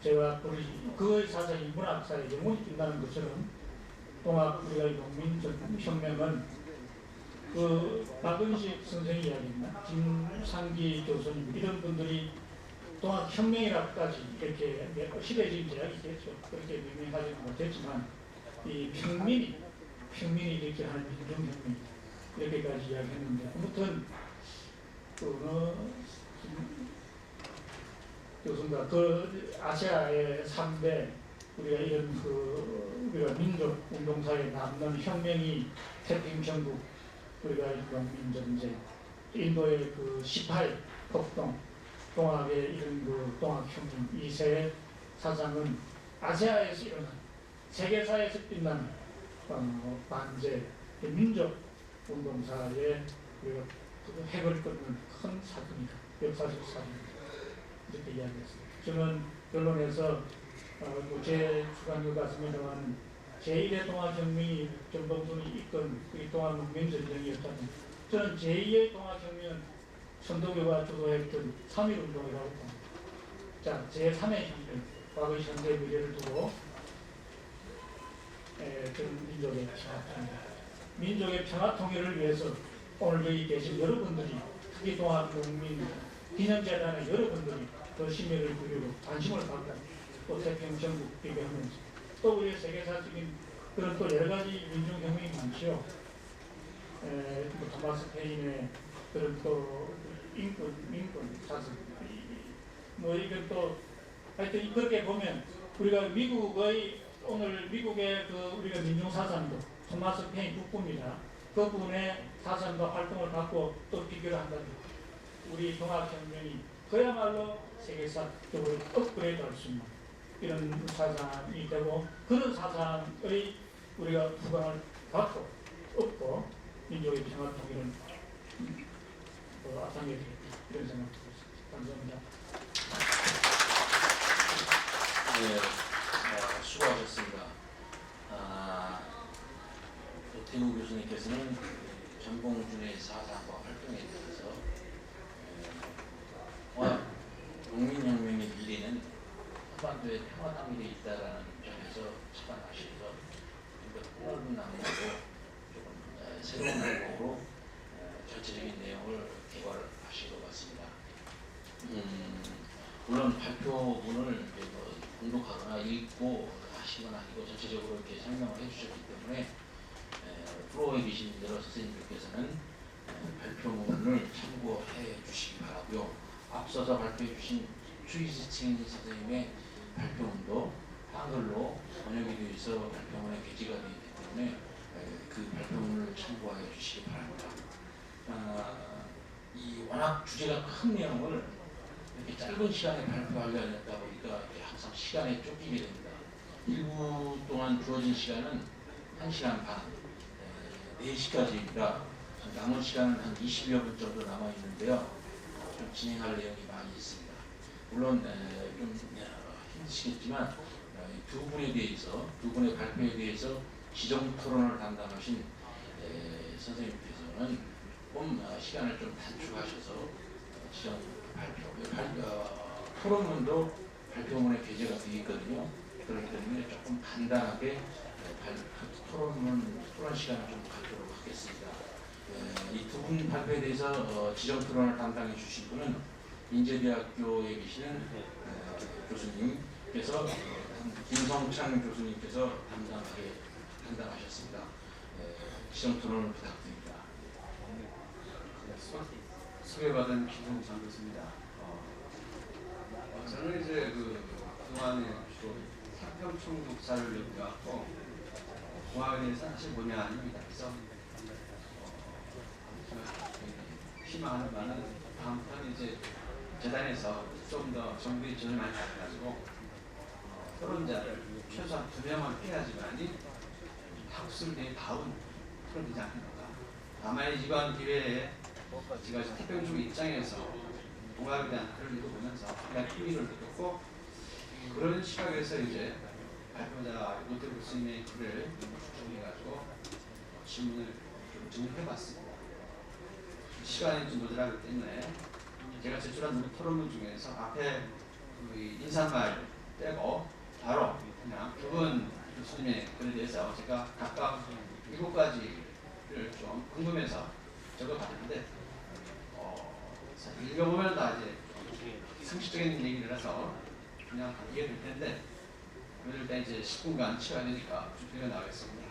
제가 우리 그의 사상이 문학사에 영원히 뛴다는 것처럼 동학 우리가 농민혁명은 박은식 선생의 이야기입니다. 김상기 교수님 이런 분들이 동학혁명이라고까지 이렇게 시대적인 제약이 있겠죠. 그렇게 명명하지는 못했지만 이 평민이 이렇게 하는 민중혁명 이렇게까지 이야기했는데 아무튼 교수님과 아시아의 3대 우리가 이런 우리가 민족 운동사에 남는 혁명이 태평천국, 우리가 용민전쟁, 인도의 그 18 폭동, 동학의 이런 그 동학혁명, 이세 사상은 아시아에서 일어난, 세계사에서 빛나는 반제 민족 운동사의 우리가 그 핵을 끊는 큰 사건이다. 역사적 사건이다. 이렇게 이야기했습니다. 저는 결론에서 제 주관과 같습니다만 제1의 동학혁명이 정봉준이 이끈 이 동학농민전쟁이었다면 저는 제2의 동학혁명은 선도교가 주도했던 3.1운동이라고 봅니다. 자, 제3의 혁명, 과거 현대 미래를 두고 저는 민족의 평화통일, 민족의 평화통일을 위해서 오늘 여기 계신 여러분들이, 특히 동학농민 기념재단의 여러분들이 더 심혈을 기울이고 관심을 갖고 또 태평천국 비교하면서 또 우리의 세계사적인 그런 또 여러 가지 민중혁명이 많죠. 뭐 토마스 페인의 그런 또 인권 사슬, 뭐 이건 또 하여튼 그렇게 보면 우리가 미국의 오늘 미국의 그 우리가 민중사상도 토마스 페인 국부입니다. 그분의 사상과 활동을 갖고 또 비교를 한다면 우리 동학혁명이 그야말로 세계사적으로 업그레이드할 수 있는 이런 사상이 되고 그런 사상의 우리가 후광을 받고 얻고 민족의 평화통일을 앞당겨야 되겠다 이런 생각을 하고 있습니다. 감사합니다. 네, 수고하셨습니다. 태우 교수님께서는 전봉준의 사상과 활동에 대해서 농민혁명의 미래는 한반도의 평화통일에 있다라는 점에서 처단하셔서 넓은 나무로 조금 새로운 방법으로 전체적인 내용을 개발을 하신 것 같습니다. 물론 발표문을 공독하거나 읽고 하시거나 이거 전체적으로 이렇게 설명을 해주셨기 때문에 프로에 계신 여러 선생님들께서는 발표문을 참고해 주시기 바라고요. 앞서서 발표해 주신 추이스칭 선생님의 발표문도 한글로 번역이 되어 있어 발표문에 게재가 되어 있기 때문에 그 발표문을 참고하여 주시기 바랍니다. 이 워낙 주제가 큰 내용을 이렇게 짧은 시간에 발표하려다 보니까 항상 시간에 쫓기게 됩니다. 1부 동안 주어진 시간은 1시간 반, 4시까지입니다. 남은 시간은 한 20여 분 정도 남아있는데요. 좀 진행할 내용이 많이 있습니다. 물론 좀 힘드시겠지만 두 분에 대해서, 두 분의 발표에 대해서 지정 토론을 담당하신 선생님께서는 좀 시간을 좀 단축하셔서 지정 토론문도 발표문에 게재가 되어 있거든요. 그렇기 때문에 조금 간단하게 토론 시간을 좀 갖도록 하겠습니다. 이 두 분 발표에 대해서 지정 토론을 담당해 주신 분은 인제대학교에 계시는 교수님께서 김성찬 교수님께서 담당하셨습니다. 지정 토론을 부탁드립니다. 소개받은 김성찬 교수입니다. 저는 이제 그동안에 주로 태평천국사를 연구하고 공학에 대해서 사실 본의 아닙니다. 그래서 희망하는 바는 다음부터는 이제 재단에서 좀 더 정부의 지원을 많이 받아가지고 토론자를 최소한 2명은 해야지만이 학술 대회 다운 토론되지 않습니까? 다만 이번 기회에 제가 태평천국 입장에서 공학에 대한 글을 읽어보면서 그냥 흥미를 느꼈고 그런 시각에서 이제 발표자 노태우 교수님의 글을 정리해가지고 질문을 좀 정리해봤습니다. 시간이 좀 모자라기 때문에 제가 제출한 토론문 중에서 앞에 인사말 떼고 바로 그냥 두 분 교수님의 글에 대해서 제가 각각 7가지를 좀 궁금해서 적어봤는데 사실 읽어보면 다 이제 상식적인 얘기라서 그냥 이해될 텐데 오늘 일단 이제 10분간 채워야 되니까 좀 나가겠습니다.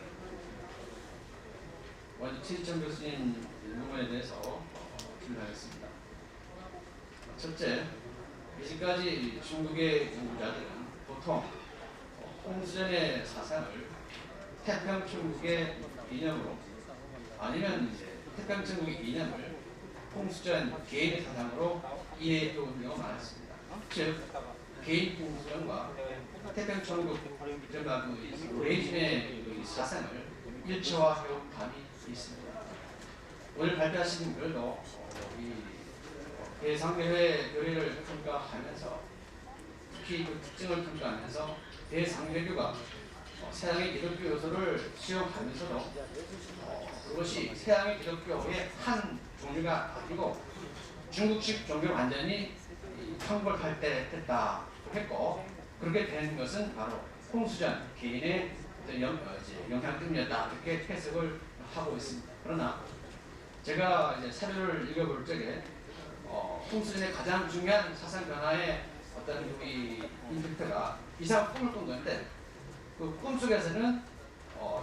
먼저 최지천 교수님 논문에 대해서 질문하겠습니다. 첫째, 이제까지 중국의 연구자들은 보통 홍수전의 사상을 태평천국의 이념으로 아니면 이제 태평천국의 이념을 홍수전 개인의 사상으로 이해해 온 경우가 많았습니다. 즉 개인 홍수전과 태평천국 이른바 그 오리진의 그 사상을 일체화해온 감이 있습니다. 오늘 발표하신 글도 이 대상회의 교리를 평가하면서 특히 그 특징을 평가하면서 대상회교가 서양의 기독교 요소를 수용하면서도 그것이 서양의 기독교의 한 종류가 아니고 중국식 종교를 완전히 형벌할 때 됐다 했고 그렇게 된 것은 바로 홍수전 개인의 영향 때문이었다 이렇게 해석을 하고 있습니다. 그러나 제가 이제 사료를 읽어볼 적에 홍수전의 가장 중요한 사상 변화의 어떤 이 임팩트가 이상 꿈을 꾼 건데 그 꿈속에서는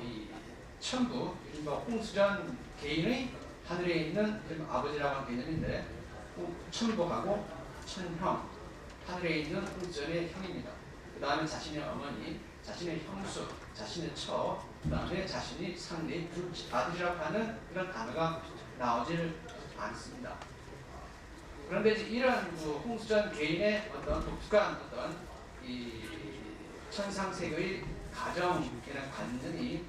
이 천부, 이른바 홍수전 개인의 하늘에 있는 아버지라고 하는 개념인데 천부하고 천형, 하늘에 있는 홍수전의 형입니다. 그 다음에 자신의 어머니, 자신의 형수, 자신의 처, 그 다음에 자신이 상대의 아들이라고 하는 그런 단어가 나오질 않습니다. 그런데 이제 이런 그 홍수전 개인의 어떤 독특한 어떤 이 천상세계의 가정이라는 관념이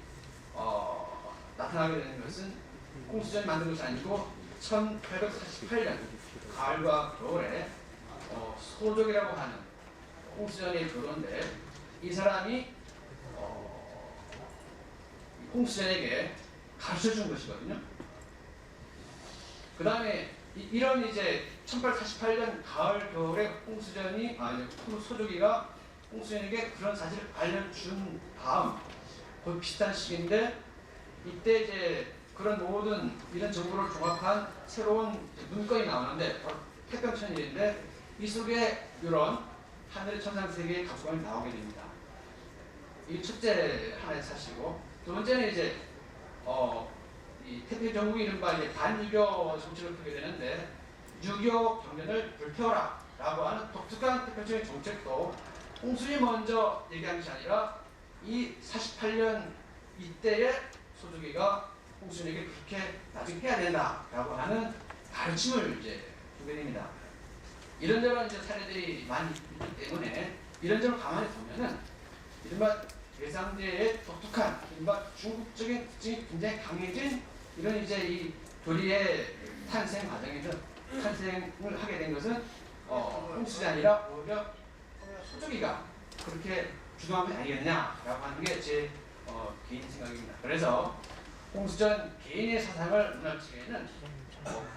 나타나게 되는 것은 홍수전이 만든 것이 아니고 1848년 가을과 겨울에 소족이라고 하는 홍수전의 교도인데 이 사람이 홍수전에게 가르쳐 준 것이거든요. 그 다음에 이런 이제 1848년 가을 겨울에 홍수전이 소족이가 홍수전에게 그런 사실을 알려준 다음 거의 비슷한 시기인데 이때 이제 그런 모든 이런 정보를 종합한 새로운 문건이 나오는데 바로 태평천일인데 이 속에 이런 하늘의 천상세계의 각성이 나오게 됩니다. 이 첫째 하나의 사실이고 두 번째는 이제 이 태평 정국이 이른바 이제 반유교 정책을 펴게 되는데 유교 경전을 불태워라 라고 하는 독특한 태평적인 정책도 홍수이 먼저 얘기한 것이 아니라 이 48년 이때의 소주기가 홍수에게 그렇게 나중에 해야 된다 라고 하는 가르침을 이제 주게 됩니다. 이런저런 이제 사례들이 많이 있기 때문에 이런저런 가만히 보면은 이른바 대상제의 독특한 이른바 중국적인 특징이 굉장히 강해진 이런 이제 이 교리의 탄생 과정에서 탄생을 하게 된 것은 홍수가 아니라 오히려 소주기가 그렇게 주도한 것이 아니겠냐라고 하는 게 제 개인 생각입니다. 그래서 홍수전 개인의 사상을 논할 적에는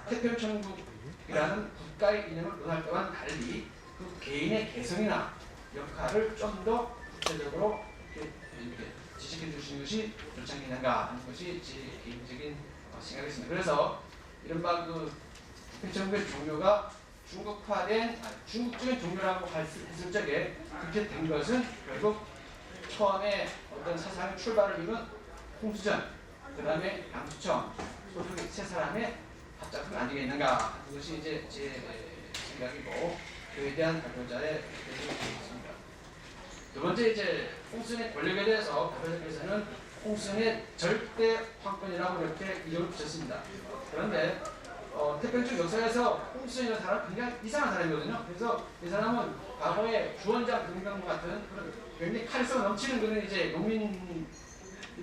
태평천국이라는 국가의 이념을 논할 때와는 달리 그 개인의 개성이나 역할을 좀 더 구체적으로 이렇게 지식해 주시는 것이 좋지 않겠는가 하는 것이 제 개인적인 생각이었습니다. 그래서 이른바 그 태평천국의 종교가 중국적인 종교라고 했을 적에 그렇게 된 것은 결국 처음에 어떤 사상의 출발을 이룬 홍수전, 그 다음에 양수청, 소속의 세 사람의 합작품 아니겠는가 하는 것이 이제 제 생각이고 그에 대한 발표자의 뜻을 드리겠습니다. 두 번째 이제 홍수전의 권력에 대해서 발표자께서는 홍수전의 절대 황권이라고 이렇게 이름을 붙였습니다. 그런데 태평적 역사에서 홍수전이라는 사람은 굉장히 이상한 사람이거든요. 그래서 이 사람은 과거에 주원장 등병 같은 그런 굉장히 카리스마 넘치는 그런 이제 농민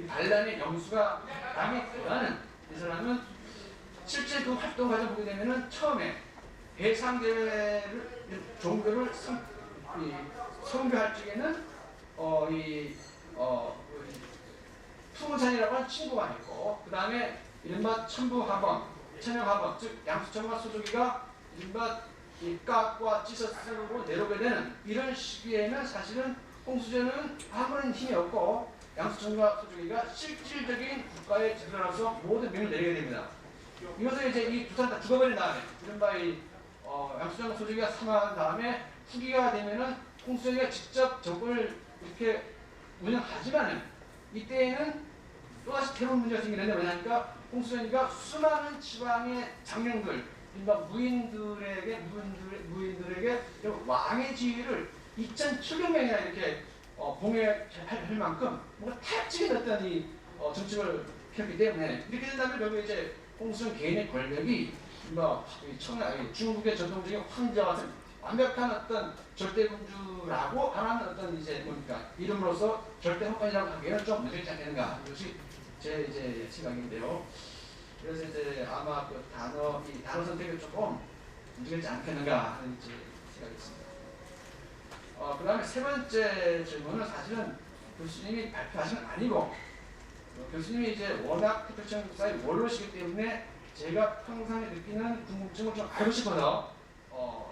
반란의 영수가 남이보다는 이 사람은 실제 그 활동 과정 보게 되면은 처음에 대상대회를 종교를 선교할 적에는 푸문산이라고 하는 친구가 있고 그 다음에 이른바 천부하범 천형하범 즉 양수천과 소조기가 이른바 이 깎과 찢어 쓰고 내려오게 되는 이런 시기에는 사실은 홍수전은 아무런 힘이 없고 양수천과 소조기가 실질적인 국가의 지도자로서 모든 명을 내리게 됩니다. 이것을 이제 이 두 사람 다 죽어버린 다음에 이른바 이 양수천과 소조기가 사망한 다음에 후기가 되면은 홍수전이가 직접 정권을 이렇게 운영하지만은 이때에는 또다시 새로운 문제가 생기는데 뭐냐니까 홍수전이가 수많은 지방의 장령들, 무인들에게 왕의 지위를 2,700명이나 이렇게 봉해할 만큼 뭔가 타협적인 어떤 이 정책을 폈기 때문에 이렇게 된다면 결국 이제 홍수정 개인의 권력이 중국의 전통적인 황제와 같은 완벽한 어떤 절대군주라고 하는 어떤 이제 뭡니까 이름으로서 절대헌법이라고 하기에는 좀 무색하지 않겠는가 이것이 제 이제 생각인데요. 그래서 이제 아마 그 단어 선택이 조금 문제되지 않겠는가 하는 이제 생각이 있습니다. 그 다음에 세 번째 질문은 사실은 교수님이 발표하신 건 아니고 교수님이 이제 워낙 태평양 사에 원로시기 때문에 제가 평상에 느끼는 궁금증을 좀 알고 싶어서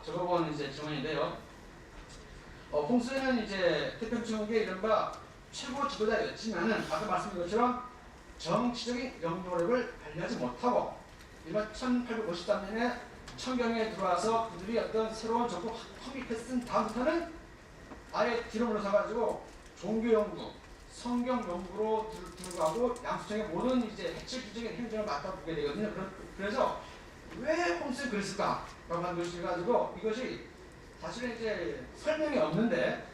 적어본 이제 질문인데요. 홍수는 이제 태평양국의 이른바 최고 지도자였지만은 아까 말씀드린 것처럼 정치적인 영향력을 발휘하지 못하고 일반 1853년에 청경에 들어와서 그들이 어떤 새로운 정부 확립했은 다음부터는 아예 뒤로 물러서가지고 종교 연구, 성경 연구로 들어가고 양수청의 모든 이제 핵실주적인 행정을 맡아보게 되거든요. 그래서 왜 홍수는 그랬을까? 라고 하는 것이 가지고 이것이 사실은 이제 설명이 없는데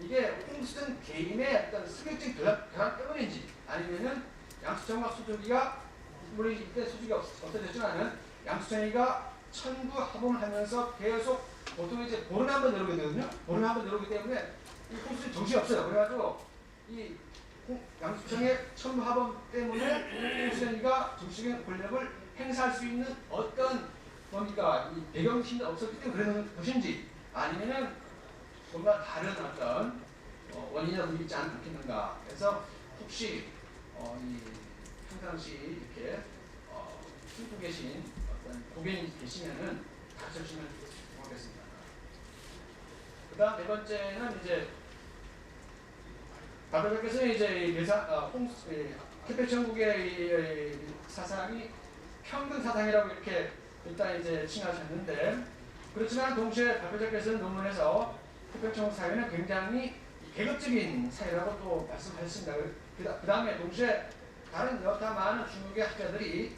이게 홍수는 개인의 어떤 성격적인 결함 때문인지 아니면은 양수청과 소조기가 물론 이때 소조기가 없어졌지만은 양수청이가 천부 합음을 하면서 계속 보통 이제 보름에 한 번 내려오게 되거든요. 보름에 한 번 내려오기 때문에 이 홍수는 정신이 없어요. 그래가지고 이 양수청의 천부 합음 때문에 홍수연이가 정치적인 권력을 행사할 수 있는 어떤 뭡니까 이 배경심이 없었기 때문에 그러는 것인지 아니면은 뭔가 다른 어떤 원인이 있지 않겠는가. 그래서 혹시 이 평상시 이렇게 듣고 계신 어떤 고객이 계시면은 가르쳐 주시면 고맙겠습니다. 그다음 네 번째는 이제 박대표께서는 이제 태평천국의 사상이 평등 사상이라고 이렇게 일단 이제 칭하셨는데 그렇지만 동시에 박대표께서는 논문에서 태평천국 사회는 굉장히 계급적인 사회라고 또 말씀하셨습니다. 그 다음에 동시에 다른 여타 많은 중국의 학자들이